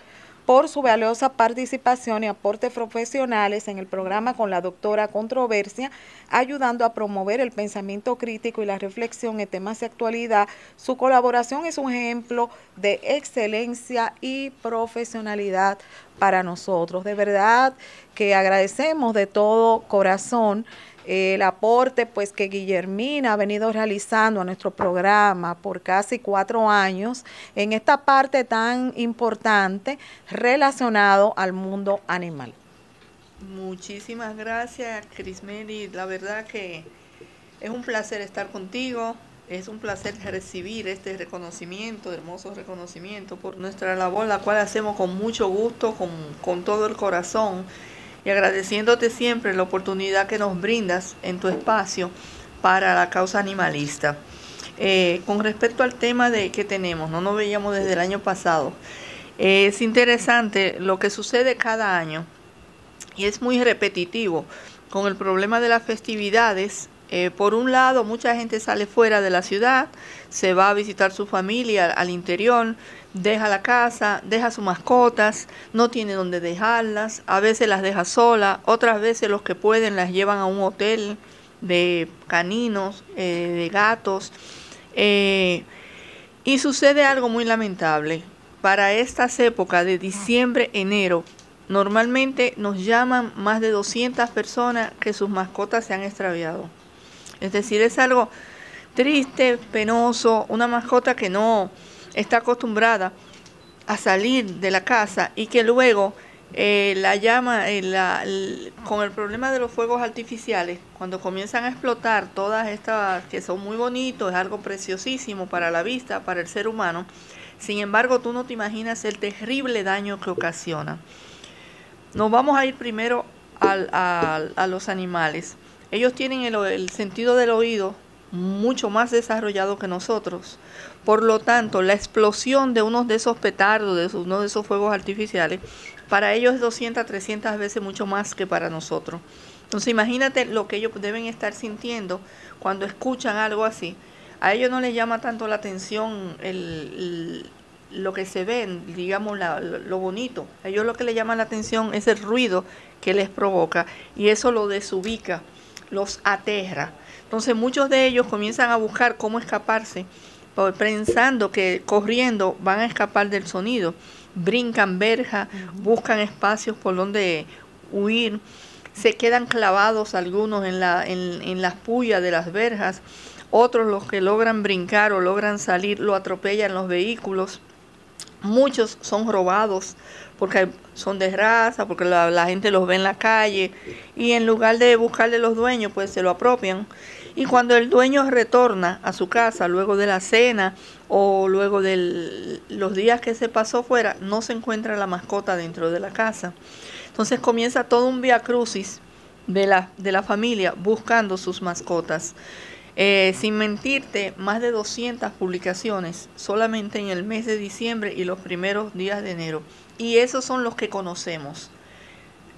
por su valiosa participación y aportes profesionales en el programa con la doctora Controversia, ayudando a promover el pensamiento crítico y la reflexión en temas de actualidad. Su colaboración es un ejemplo de excelencia y profesionalidad para nosotros. De verdad que agradecemos de todo corazón el aporte pues que Guillermina ha venido realizando a nuestro programa por casi 4 años en esta parte tan importante relacionado al mundo animal. Muchísimas gracias, Crismeli. La verdad que es un placer estar contigo, es un placer recibir este reconocimiento, hermoso reconocimiento por nuestra labor, la cual hacemos con mucho gusto, con todo el corazón, y agradeciéndote siempre la oportunidad que nos brindas en tu espacio para la causa animalista. Con respecto al tema que tenemos, no nos veíamos desde el año pasado, es interesante lo que sucede cada año y es muy repetitivo con el problema de las festividades. Por un lado, mucha gente sale fuera de la ciudad, se va a visitar su familia al interior, deja la casa, deja sus mascotas, no tiene dónde dejarlas, a veces las deja solas, otras veces los que pueden las llevan a un hotel de caninos, de gatos, y sucede algo muy lamentable. Para estas épocas de diciembre, enero, normalmente nos llaman más de 200 personas que sus mascotas se han extraviado. Es decir, es algo triste, penoso, una mascota que no está acostumbrada a salir de la casa y que luego la llama, con el problema de los fuegos artificiales, cuando comienzan a explotar todas estas que son muy bonitos, es algo preciosísimo para la vista, para el ser humano. Sin embargo, tú no te imaginas el terrible daño que ocasiona. Nos vamos a ir primero a los animales. Ellos tienen el sentido del oído mucho más desarrollado que nosotros. Por lo tanto, la explosión de uno de esos petardos, de uno de esos fuegos artificiales, Para ellos es 200, 300 veces mucho más que para nosotros. Entonces imagínate lo que ellos deben estar sintiendo cuando escuchan algo así. A ellos no les llama tanto la atención lo que se ven, digamos, lo bonito. A ellos lo que les llama la atención es el ruido que les provoca, y eso los desubica, los aterra. Entonces muchos de ellos comienzan a buscar cómo escaparse, pensando que corriendo van a escapar del sonido. Brincan verja, buscan espacios por donde huir, se quedan clavados algunos en las pullas de las verjas, otros, los que logran brincar o logran salir, lo atropellan los vehículos. Muchos son robados porque son de raza, porque la gente los ve en la calle, y en lugar de buscarle los dueños, pues se lo apropian. Y cuando el dueño retorna a su casa luego de la cena o luego de los días que se pasó fuera, no se encuentra la mascota dentro de la casa. Entonces comienza todo un viacrucis de la familia buscando sus mascotas. Sin mentirte, más de 200 publicaciones solamente en el mes de diciembre y los primeros días de enero. Y esos son los que conocemos.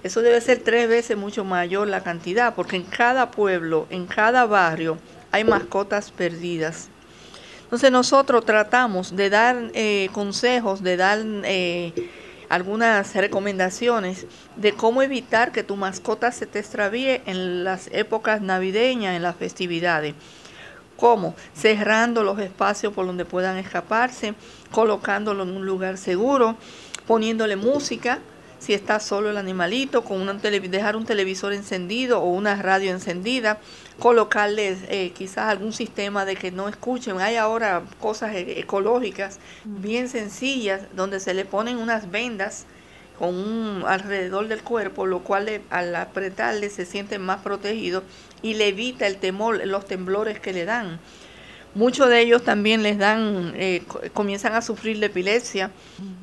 Eso debe ser 3 veces mucho mayor la cantidad, porque en cada pueblo, en cada barrio, hay mascotas perdidas. Entonces nosotros tratamos de dar consejos, de dar algunas recomendaciones de cómo evitar que tu mascota se te extravíe en las épocas navideñas, en las festividades. ¿Cómo? Cerrando los espacios por donde puedan escaparse, colocándolo en un lugar seguro, poniéndole música, si está solo el animalito, con dejar un televisor encendido o una radio encendida, colocarles quizás algún sistema de que no escuchen. Hay ahora cosas ecológicas bien sencillas donde se le ponen unas vendas alrededor del cuerpo, lo cual al apretarle se sienten más protegidos y le evita el temor, los temblores que le dan. Muchos de ellos también les dan, comienzan a sufrir de epilepsia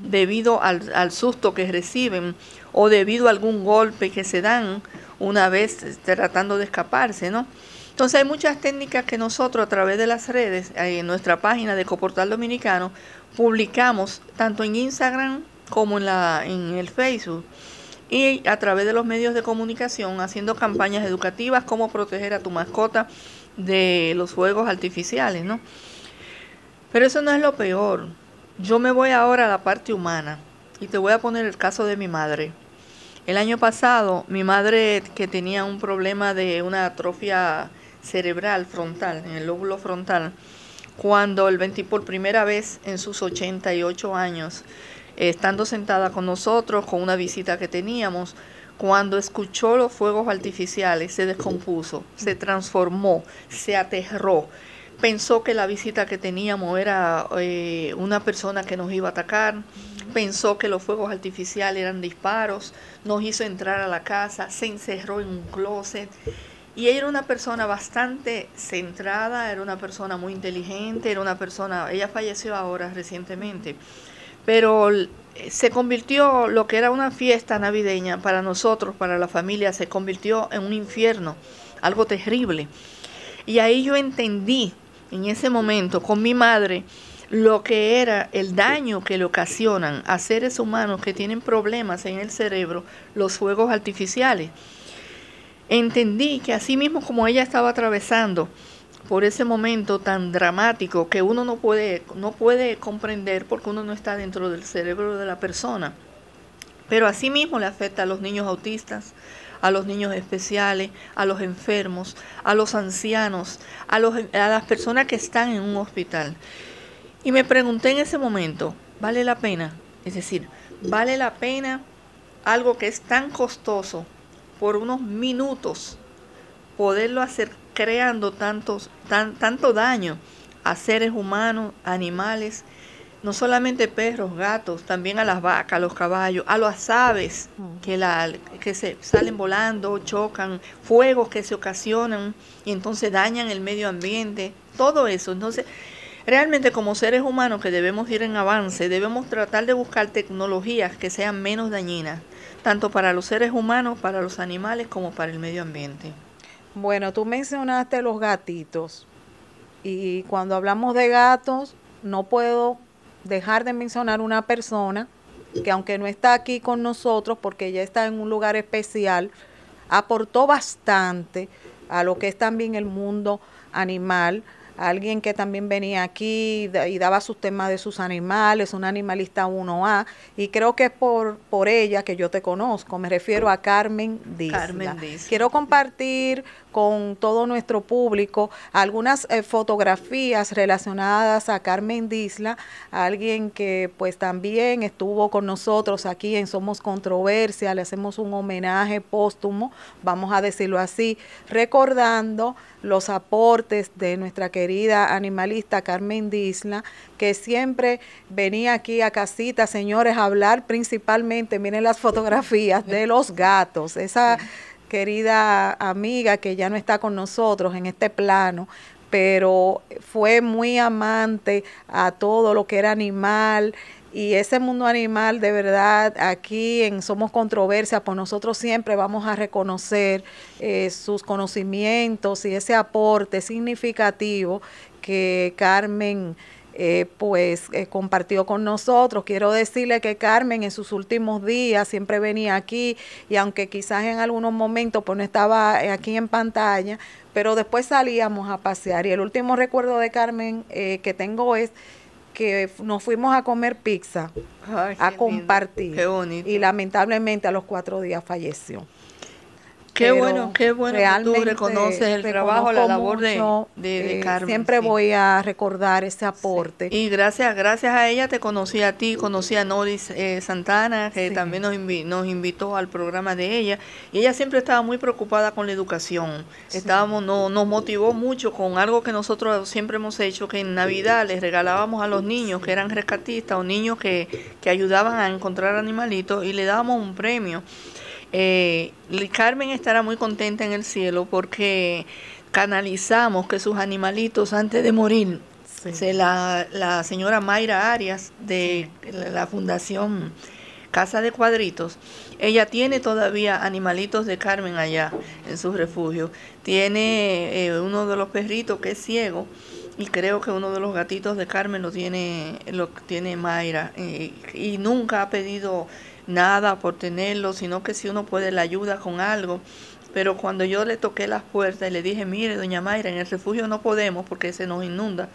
debido al susto que reciben o debido a algún golpe que se dan una vez tratando de escaparse, ¿no? Entonces hay muchas técnicas que nosotros a través de las redes, en nuestra página de Ecoportal Dominicano, publicamos tanto en Instagram como en el Facebook, y a través de los medios de comunicación, haciendo campañas educativas, cómo proteger a tu mascota de los fuegos artificiales, ¿no? Pero eso no es lo peor. Yo me voy ahora a la parte humana y te voy a poner el caso de mi madre. El año pasado, mi madre, que tenía un problema de una atrofia cerebral frontal, en el lóbulo frontal, cuando por primera vez en sus 88 años, estando sentada con nosotros, con una visita que teníamos, cuando escuchó los fuegos artificiales, se descompuso, se transformó, se aterró. Pensó que la visita que teníamos era una persona que nos iba a atacar. Pensó que los fuegos artificiales eran disparos. Nos hizo entrar a la casa, se encerró en un closet. Y ella era una persona bastante centrada, era una persona muy inteligente, ella falleció ahora recientemente. Pero se convirtió, lo que era una fiesta navideña para nosotros, para la familia, se convirtió en un infierno, algo terrible. Y ahí yo entendí, en ese momento, con mi madre, lo que era el daño que le ocasionan a seres humanos que tienen problemas en el cerebro los fuegos artificiales. Entendí que así mismo como ella estaba atravesando por ese momento tan dramático que uno no puede comprender porque uno no está dentro del cerebro de la persona. Pero así mismo le afecta a los niños autistas, a los niños especiales, a los enfermos, a los ancianos, a las personas que están en un hospital. Y me pregunté en ese momento, ¿vale la pena? Es decir, ¿vale la pena algo que es tan costoso por unos minutos poderlo hacer creando tanto daño a seres humanos, animales, no solamente perros, gatos, también a las vacas, a los caballos, a las aves que se salen volando, chocan, fuegos que se ocasionan y entonces dañan el medio ambiente, todo eso? Entonces, realmente como seres humanos que debemos ir en avance, debemos tratar de buscar tecnologías que sean menos dañinas, tanto para los seres humanos, para los animales, como para el medio ambiente. Bueno, tú mencionaste los gatitos y cuando hablamos de gatos no puedo dejar de mencionar una persona que aunque no está aquí con nosotros porque ella está en un lugar especial, aportó bastante a lo que es también el mundo animal. Alguien que también venía aquí y daba sus temas de sus animales, una animalista 1A, y creo que es por ella que yo te conozco, me refiero a Carmen Disla. Carmen Disla. Quiero compartir con todo nuestro público algunas fotografías relacionadas a Carmen Disla, alguien que pues también estuvo con nosotros aquí en Somos Controversia, le hacemos un homenaje póstumo, vamos a decirlo así, recordando los aportes de nuestra querida animalista Carmen Disla, que siempre venía aquí a casita, señores, a hablar principalmente, miren las fotografías de los gatos, esa querida amiga que ya no está con nosotros en este plano, pero fue muy amante a todo lo que era animal. Y ese mundo animal, de verdad, aquí en Somos Controversia, pues nosotros siempre vamos a reconocer sus conocimientos y ese aporte significativo que Carmen compartió con nosotros. Quiero decirle que Carmen en sus últimos días siempre venía aquí y aunque quizás en algunos momentos pues no estaba aquí en pantalla, pero después salíamos a pasear. Y el último recuerdo de Carmen que tengo es que nos fuimos a comer pizza, a compartir. Qué bonito. Y lamentablemente a los 4 días falleció. Qué bueno que tú reconoces el trabajo, la labor mucho, de Carmen. Siempre voy a recordar ese aporte. Sí. Y gracias a ella te conocí a ti, conocí a Noris Santana, que también nos invitó al programa de ella. Y ella siempre estaba muy preocupada con la educación. Nos motivó mucho con algo que nosotros siempre hemos hecho, que en Navidad les regalábamos a los niños que eran rescatistas o niños que ayudaban a encontrar animalitos y le dábamos un premio. Carmen estará muy contenta en el cielo porque canalizamos que sus animalitos antes de morir, la señora Mayra Arias de la Fundación Casa de Cuadritos, ella tiene todavía animalitos de Carmen allá en su refugio. Tiene uno de los perritos que es ciego y creo que uno de los gatitos de Carmen lo tiene Mayra y nunca ha pedido nada por tenerlo, sino que si uno puede le ayuda con algo. Pero cuando yo le toqué las puertas y le dije, mire, doña Mayra, en el refugio no podemos porque se nos inunda,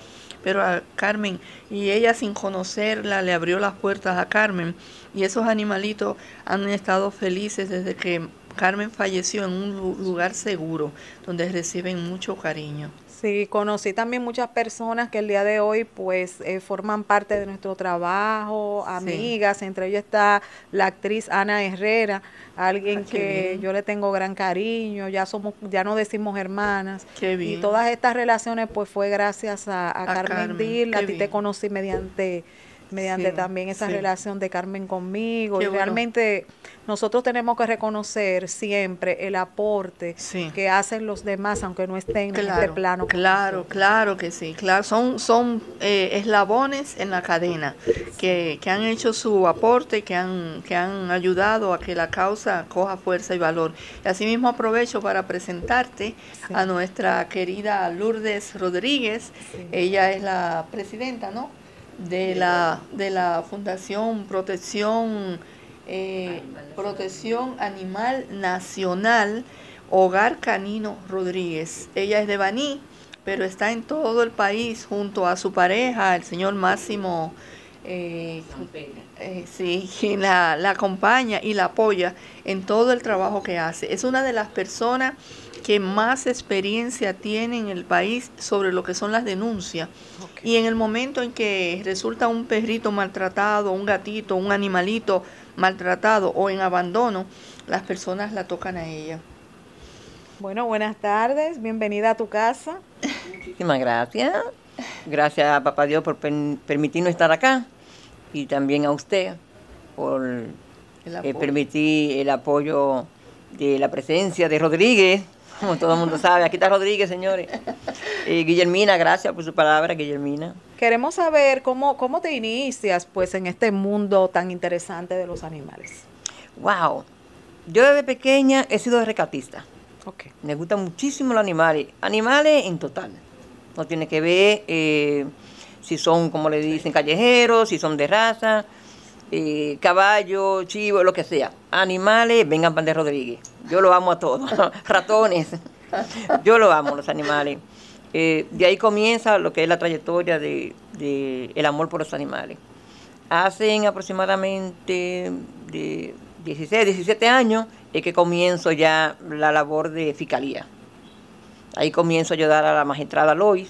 pero a Carmen, y ella sin conocerla le abrió las puertas a Carmen, y esos animalitos han estado felices desde que Carmen falleció en un lugar seguro, donde reciben mucho cariño. Sí, conocí también muchas personas que el día de hoy pues forman parte de nuestro trabajo, amigas, entre ellas está la actriz Ana Herrera, alguien que yo le tengo gran cariño, ya no decimos hermanas, y todas estas relaciones pues fue gracias a Carmen Disla. A ti te conocí mediante también esa relación de Carmen conmigo. Y realmente nosotros tenemos que reconocer siempre el aporte que hacen los demás, aunque no estén en este plano. Claro que sí. Claro, son eslabones en la cadena que han hecho su aporte, que han ayudado a que la causa coja fuerza y valor. Y asimismo aprovecho para presentarte a nuestra querida Lourdes Rodríguez. Ella es la presidenta, ¿no?, de la Fundación Protección Animal Nacional Hogar Canino Rodríguez. Ella es de Baní, pero está en todo el país junto a su pareja, el señor Máximo, quien la acompaña y la apoya en todo el trabajo que hace. Es una de las personas que más experiencia tiene en el país sobre lo que son las denuncias. Y en el momento en que resulta un perrito maltratado, un gatito, un animalito maltratado o en abandono, las personas la tocan a ella. Bueno, buenas tardes, bienvenida a tu casa. Muchísimas gracias. Gracias a Papá Dios por permitirnos estar acá y también a usted por permitir el apoyo de la presencia de Rodríguez. Como todo el mundo sabe, aquí está Rodríguez, señores. Guillermina, gracias por su palabra, Guillermina. Queremos saber cómo te inicias pues en este mundo tan interesante de los animales. Wow, yo desde pequeña he sido rescatista. Okay. Me gustan muchísimo los animales en total. No tiene que ver si son, como le dicen, callejeros, si son de raza. caballo, chivo, lo que sea. Animales, vengan pan de Rodríguez. Yo lo amo a todos. Ratones. Yo lo amo, los animales. De ahí comienza lo que es la trayectoria de el amor por los animales. Hacen aproximadamente de 16, 17 años es que comienzo ya la labor de fiscalía. Ahí comienzo a ayudar a la magistrada Lois,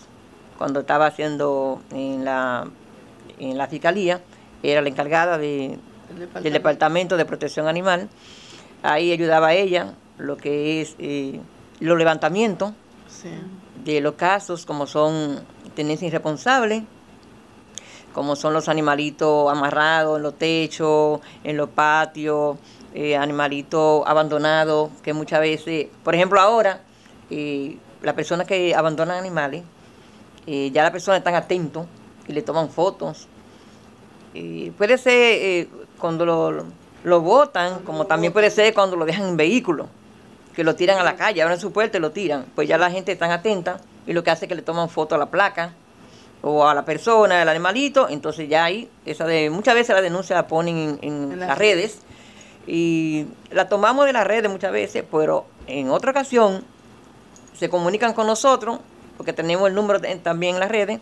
cuando estaba haciendo en la fiscalía, era la encargada del Departamento de Protección Animal. Ahí ayudaba a ella lo que es los levantamientos de los casos, como son tenencia irresponsable, como son los animalitos amarrados en los techos, en los patios, animalitos abandonados, que muchas veces, por ejemplo ahora, las personas que abandonan animales, ya las personas están atentos y le toman fotos. Puede ser cuando lo botan, como también puede ser cuando lo dejan en vehículo, que lo tiran a la calle, abren su puerta y lo tiran. Pues ya la gente está atenta y lo que hace es que le toman foto a la placa o a la persona, al animalito. Entonces ya ahí, muchas veces la denuncia la ponen en las redes y la tomamos de las redes muchas veces, pero en otra ocasión se comunican con nosotros, porque tenemos el número también en las redes,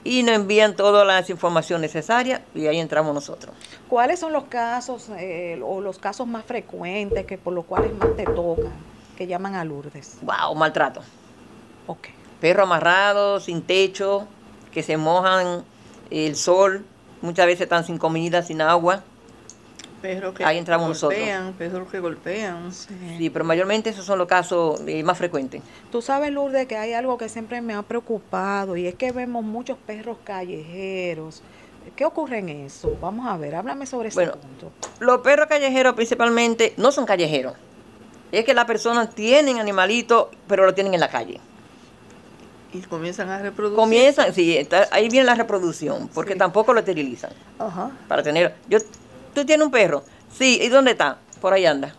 y nos envían todas las informaciones necesarias y ahí entramos nosotros. ¿Cuáles son los casos o los casos más frecuentes que por los cuales más te tocan, que llaman a Lourdes? Wow, maltrato. Ok. Perros amarrados, sin techo, que se mojan el sol, muchas veces están sin comida, sin agua. Perros que ahí entramos golpean, nosotros. perros que golpean. Sí, pero mayormente esos son los casos más frecuentes. Tú sabes, Lourdes, que hay algo que siempre me ha preocupado y es que vemos muchos perros callejeros. ¿Qué ocurre en eso? Vamos a ver, háblame sobre ese punto. Los perros callejeros principalmente no son callejeros. Es que las personas tienen animalitos, pero lo tienen en la calle. Y comienzan a reproducir. Comienzan, sí, ahí viene la reproducción, porque tampoco lo esterilizan. Ajá. Para tener... ¿Tú tienes un perro? Sí, ¿y dónde está? Por ahí anda.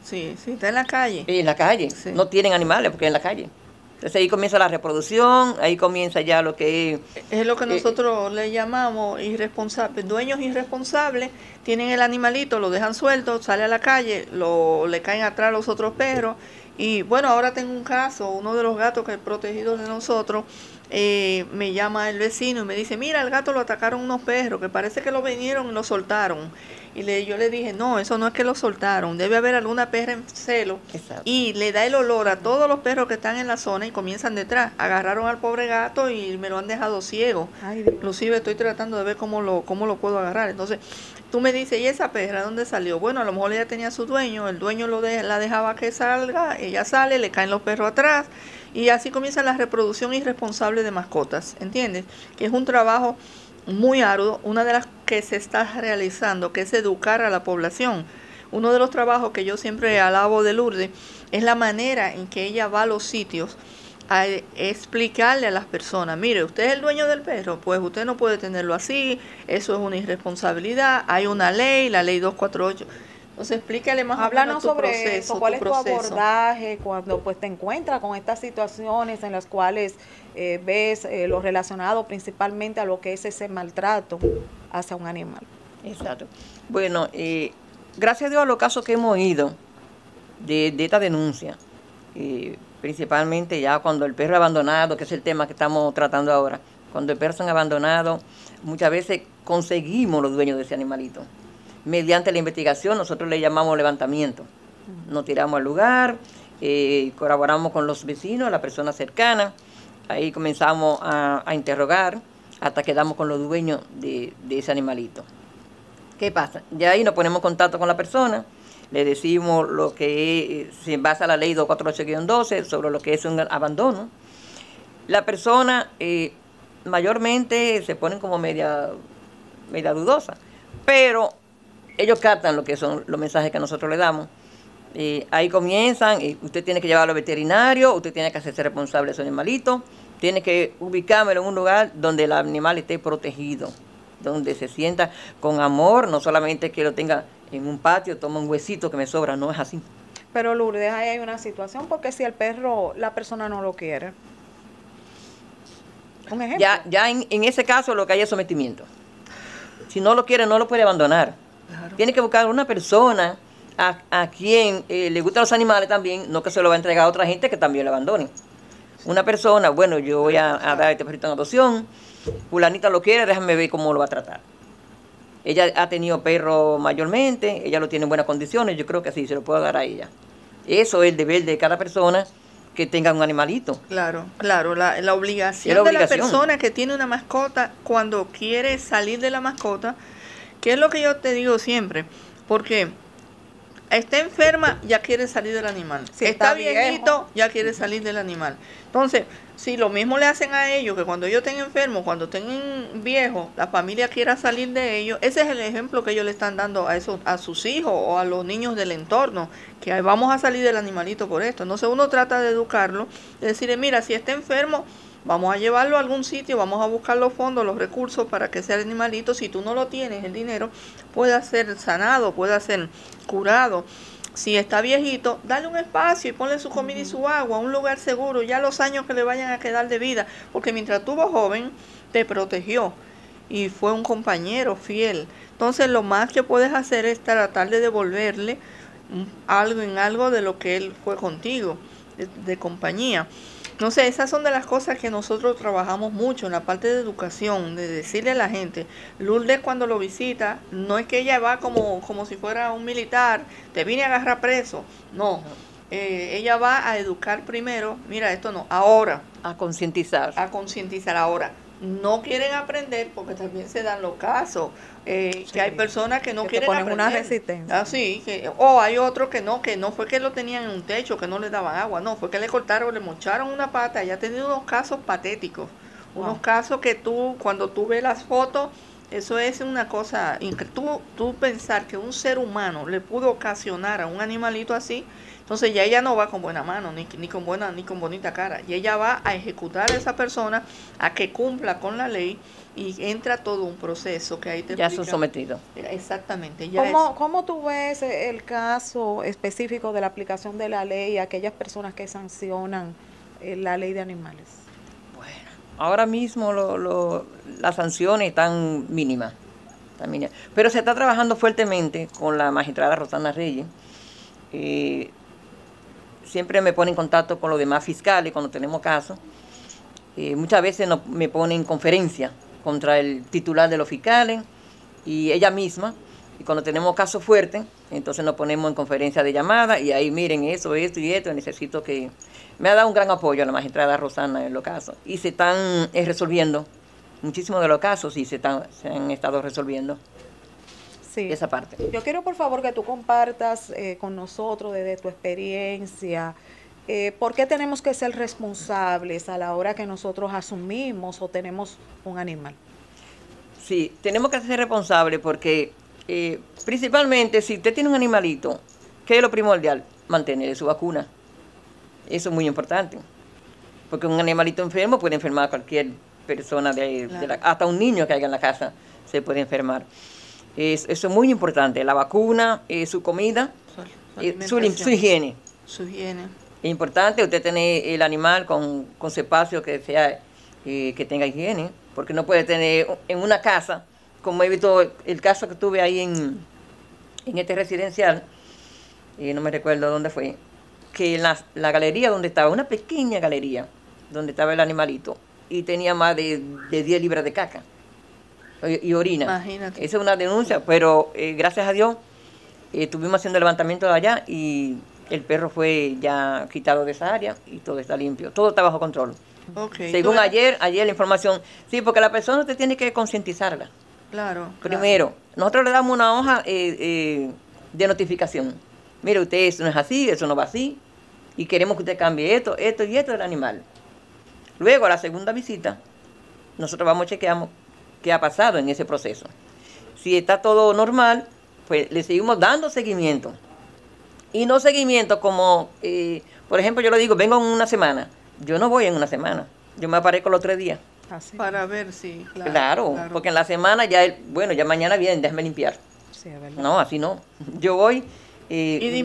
Sí, está en la calle. En la calle, no tienen animales porque en la calle. Entonces ahí comienza la reproducción, ahí comienza ya lo que es lo que nosotros le llamamos irresponsables. Dueños irresponsables tienen el animalito, lo dejan suelto, sale a la calle, le caen atrás los otros perros. Y bueno, ahora tengo un caso, uno de los gatos que es protegido de nosotros, me llama el vecino y me dice, mira, el gato lo atacaron unos perros, que parece que lo vinieron y lo soltaron. Y yo le dije, no, eso no es que lo soltaron, debe haber alguna perra en celo. Exacto. Y le da el olor a todos los perros que están en la zona y comienzan detrás. Agarraron al pobre gato y me lo han dejado ciego. Ay, inclusive estoy tratando de ver cómo lo puedo agarrar. Entonces, tú me dices, ¿y esa perra dónde salió? Bueno, a lo mejor ella tenía su dueño, el dueño la dejaba que salga, ella sale, le caen los perros atrás. Y así comienza la reproducción irresponsable de mascotas, ¿entiendes? Que es un trabajo muy arduo, una de las que se está realizando, que es educar a la población. Uno de los trabajos que yo siempre alabo de Lourdes es la manera en que ella va a los sitios a explicarle a las personas, mire, usted es el dueño del perro, pues usted no puede tenerlo así, eso es una irresponsabilidad, hay una ley, la ley 248. Entonces explícale más Háblanos o menos tu sobre proceso, eso, cuál es tu abordaje cuando pues te encuentras con estas situaciones en las cuales ves lo relacionado principalmente a lo que es ese maltrato hacia un animal. Exacto. Bueno, gracias a Dios a los casos que hemos ido de esta denuncia, principalmente ya cuando el perro es abandonado, que es el tema que estamos tratando ahora, cuando el perro está abandonado, muchas veces conseguimos los dueños de ese animalito. Mediante la investigación, nosotros le llamamos levantamiento. Nos tiramos al lugar, colaboramos con los vecinos, las personas cercanas, ahí comenzamos a interrogar hasta que damos con los dueños de ese animalito. ¿Qué pasa? Ya ahí nos ponemos en contacto con la persona, le decimos lo que se basa la ley 248-12 sobre lo que es un abandono. La persona mayormente se ponen como media dudosa, pero ellos captan lo que son los mensajes que nosotros le damos. Ahí comienzan, usted tiene que llevarlo al veterinario, usted tiene que hacerse responsable de su animalito, tiene que ubicármelo en un lugar donde el animal esté protegido, donde se sienta con amor, no solamente que lo tenga en un patio, toma un huesito que me sobra, no es así. Pero Lourdes, ahí hay una situación, porque si el perro, la persona no lo quiere. Un ejemplo. Ya en ese caso lo que hay es sometimiento. Si no lo quiere, no lo puede abandonar. Claro. Tiene que buscar una persona a quien le gustan los animales también, no que se lo va a entregar a otra gente que también lo abandone. Una persona, bueno, yo voy a dar este perrito en adopción, fulanita lo quiere, déjame ver cómo lo va a tratar. Ella ha tenido perro mayormente, ella lo tiene en buenas condiciones, yo creo que sí, se lo puedo dar a ella. Eso es el deber de cada persona que tenga un animalito. Claro, claro, la obligación, la de la obligación. persona que tiene una mascota cuando quiere salir de la mascota, que es lo que yo te digo siempre, porque está enferma, ya quiere salir del animal. Si está está viejito, viejo. ya quiere salir del animal. Entonces, si lo mismo le hacen a ellos, que cuando ellos estén enfermos, cuando estén viejos, la familia quiera salir de ellos, ese es el ejemplo que ellos le están dando a sus hijos o a los niños del entorno, que ahí vamos a salir del animalito por esto. Entonces uno trata de educarlo, de decirle, mira, si está enfermo, vamos a llevarlo a algún sitio, vamos a buscar los fondos, los recursos para que sea el animalito. Si tú no lo tienes, el dinero, pueda ser sanado, pueda ser curado. Si está viejito, dale un espacio y ponle su comida y su agua, un lugar seguro, ya los años que le vayan a quedar de vida, porque mientras tuvo joven, te protegió y fue un compañero fiel. Entonces lo más que puedes hacer es tratar de devolverle algo de lo que él fue contigo, de compañía. No sé, esas son de las cosas que nosotros trabajamos mucho en la parte de educación, de decirle a la gente. Lourdes cuando lo visita, no es que ella va como si fuera un militar, te vine a agarrar preso, no. Ella va a educar primero, mira, esto no, ahora. A concientizar. A concientizar ahora. No quieren aprender porque también se dan los casos, Sí, que hay personas que no que quieren te ponen aprender. una resistencia. Así, o hay otros que no fue que lo tenían en un techo, que no le daban agua, no, fue que le cortaron, le mocharon una pata. Ella ha tenido unos casos patéticos, unos casos que cuando tú ves las fotos, eso es una cosa, tú pensar que un ser humano le pudo ocasionar a un animalito así. Entonces ya ella no va con buena mano, ni con bonita cara. Y ella va a ejecutar a esa persona a que cumpla con la ley y entra todo un proceso que ahí te Ya explica. son sometidos. Exactamente. ¿Cómo tú ves el caso específico de la aplicación de la ley a aquellas personas que sancionan la ley de animales? Bueno, ahora mismo las sanciones están mínimas. Pero se está trabajando fuertemente con la magistrada Rosana Reyes. Siempre me pone en contacto con los demás fiscales cuando tenemos casos. Muchas veces me pone en conferencia contra el titular de los fiscales y ella misma. Y cuando tenemos casos fuertes, entonces nos ponemos en conferencia de llamada y ahí miren esto y esto. Necesito que... Me ha dado un gran apoyo a la magistrada Rosana en los casos. Y se están resolviendo muchísimos de los casos y se han estado resolviendo. Sí. Esa parte. Yo quiero por favor que tú compartas con nosotros desde tu experiencia por qué tenemos que ser responsables a la hora que nosotros asumimos o tenemos un animal. Sí, tenemos que ser responsables porque principalmente si usted tiene un animalito, ¿qué es lo primordial? Mantener su vacuna. Eso es muy importante. Porque un animalito enfermo puede enfermar a cualquier persona, hasta un niño que haya en la casa se puede enfermar. Eso es muy importante, la vacuna, su comida, su higiene. Su higiene. Es importante usted tener el animal con su espacio que tenga higiene, porque no puede tener en una casa, como he visto el caso que tuve ahí en este residencial, no me recuerdo dónde fue, que en la galería donde estaba, una pequeña galería, donde estaba el animalito, y tenía más de 10 libras de caca y orina. Imagínate. Esa es una denuncia, pero gracias a Dios estuvimos haciendo levantamiento de allá y el perro fue ya quitado de esa área y todo está limpio, todo está bajo control. Okay. Según ayer la información, sí, porque la persona usted tiene que concientizarla. Claro. Primero, nosotros le damos una hoja de notificación. Mire, usted, eso no es así, eso no va así, y queremos que usted cambie esto y esto del animal. Luego, a la segunda visita, nosotros vamos a chequear qué ha pasado en ese proceso. Si está todo normal, pues le seguimos dando seguimiento. Y no seguimiento como, por ejemplo, yo le digo, vengo en una semana. Yo no voy en una semana, yo me aparezco los 3 días. Así. Para ver si... Claro, porque en la semana ya mañana viene, déjame limpiar. Sí, es verdad. No, así no. Yo voy Y de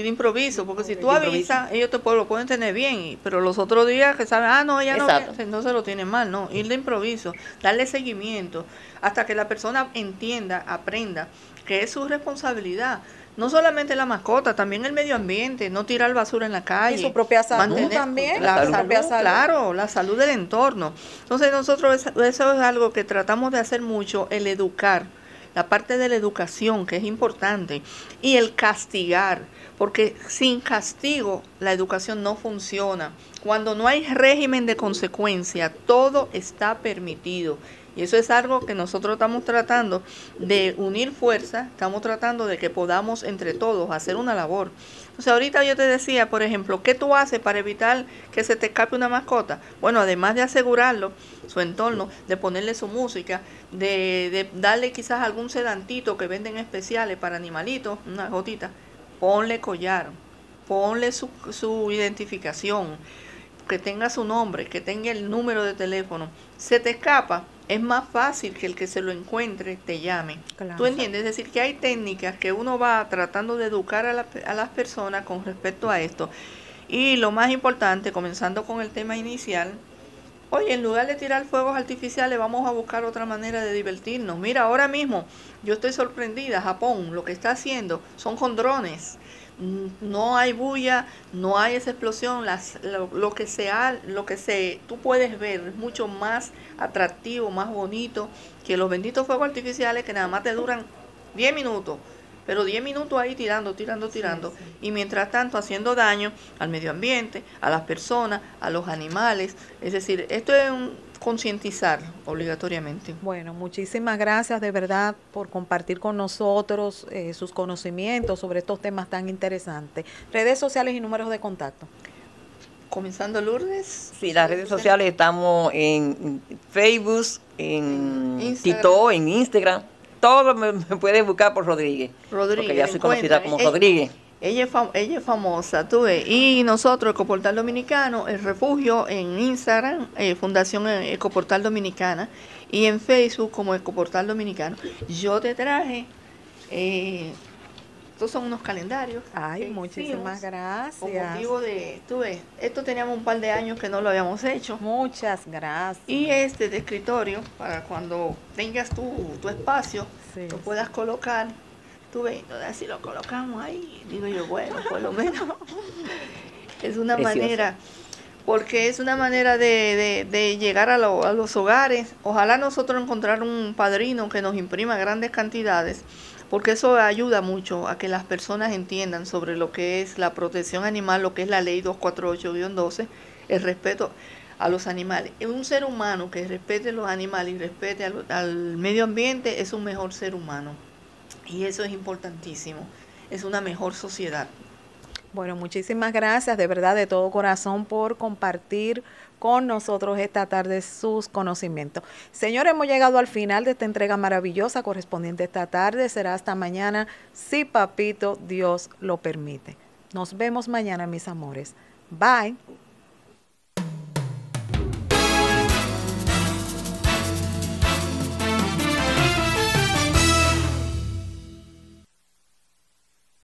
improviso, porque si tú avisas, ellos lo pueden tener bien, pero los otros días que saben, no, ella no se lo tiene mal, no, ir de improviso, darle seguimiento, hasta que la persona entienda, aprenda que es su responsabilidad. No solamente la mascota, también el medio ambiente, no tirar basura en la calle. Y su propia salud también. La salud, claro, la salud del entorno. Entonces nosotros eso es algo que tratamos de hacer mucho, el educar, la parte de la educación, que es importante, y el castigar, porque sin castigo la educación no funciona. Cuando no hay régimen de consecuencia, todo está permitido. Y eso es algo que nosotros estamos tratando de unir fuerzas, estamos tratando de que podamos entre todos hacer una labor. Entonces ahorita yo te decía, por ejemplo, ¿qué tú haces para evitar que se te escape una mascota? Bueno, además de asegurarlo, su entorno, de ponerle su música, de darle quizás algún sedantito que venden especiales para animalitos, una gotita, ponle collar, ponle su identificación, que tenga su nombre, que tenga el número de teléfono. Se te escapa, es más fácil que el que se lo encuentre te llame. Claro. ¿Tú entiendes? Es decir, que hay técnicas que uno va tratando de educar a las personas con respecto a esto. Y lo más importante, comenzando con el tema inicial, oye, en lugar de tirar fuegos artificiales, vamos a buscar otra manera de divertirnos. Mira, ahora mismo yo estoy sorprendida, Japón lo que está haciendo son con drones. No hay bulla, no hay esa explosión, lo que tú puedes ver es mucho más atractivo, más bonito que los benditos fuegos artificiales que nada más te duran 10 minutos, pero 10 minutos ahí tirando, sí. Y mientras tanto haciendo daño al medio ambiente, a las personas, a los animales. Es decir, esto es concientizar obligatoriamente. Bueno, muchísimas gracias de verdad por compartir con nosotros sus conocimientos sobre estos temas tan interesantes. Redes sociales y números de contacto. Comenzando, Lourdes. Sí, las redes sociales estamos en Facebook, en TikTok, en Instagram. Todo me puedes buscar por Rodríguez. Porque ya soy conocida como Rodríguez. Ella es famosa, tú ves. Y nosotros, Ecoportal Dominicano, el refugio en Instagram, Fundación Ecoportal Dominicana, y en Facebook como Ecoportal Dominicano. Yo te traje, estos son unos calendarios. Ay, muchísimas gracias. Con motivo de, tú ves, esto teníamos un par de años que no lo habíamos hecho. Muchas gracias. Y este de escritorio, para cuando tengas tu espacio, lo puedas colocar. Tú ves, así lo colocamos ahí, digo yo, bueno, por lo menos es una manera, porque es una manera de llegar a los hogares. Ojalá nosotros encontrar un padrino que nos imprima grandes cantidades, porque eso ayuda mucho a que las personas entiendan sobre lo que es la protección animal, lo que es la ley 248-12, el respeto a los animales. Un ser humano que respete los animales y respete al medio ambiente es un mejor ser humano. Y eso es importantísimo, es una mejor sociedad. Bueno, muchísimas gracias de verdad de todo corazón por compartir con nosotros esta tarde sus conocimientos. Señores, hemos llegado al final de esta entrega maravillosa correspondiente esta tarde. Será hasta mañana, si papito Dios lo permite. Nos vemos mañana, mis amores. Bye.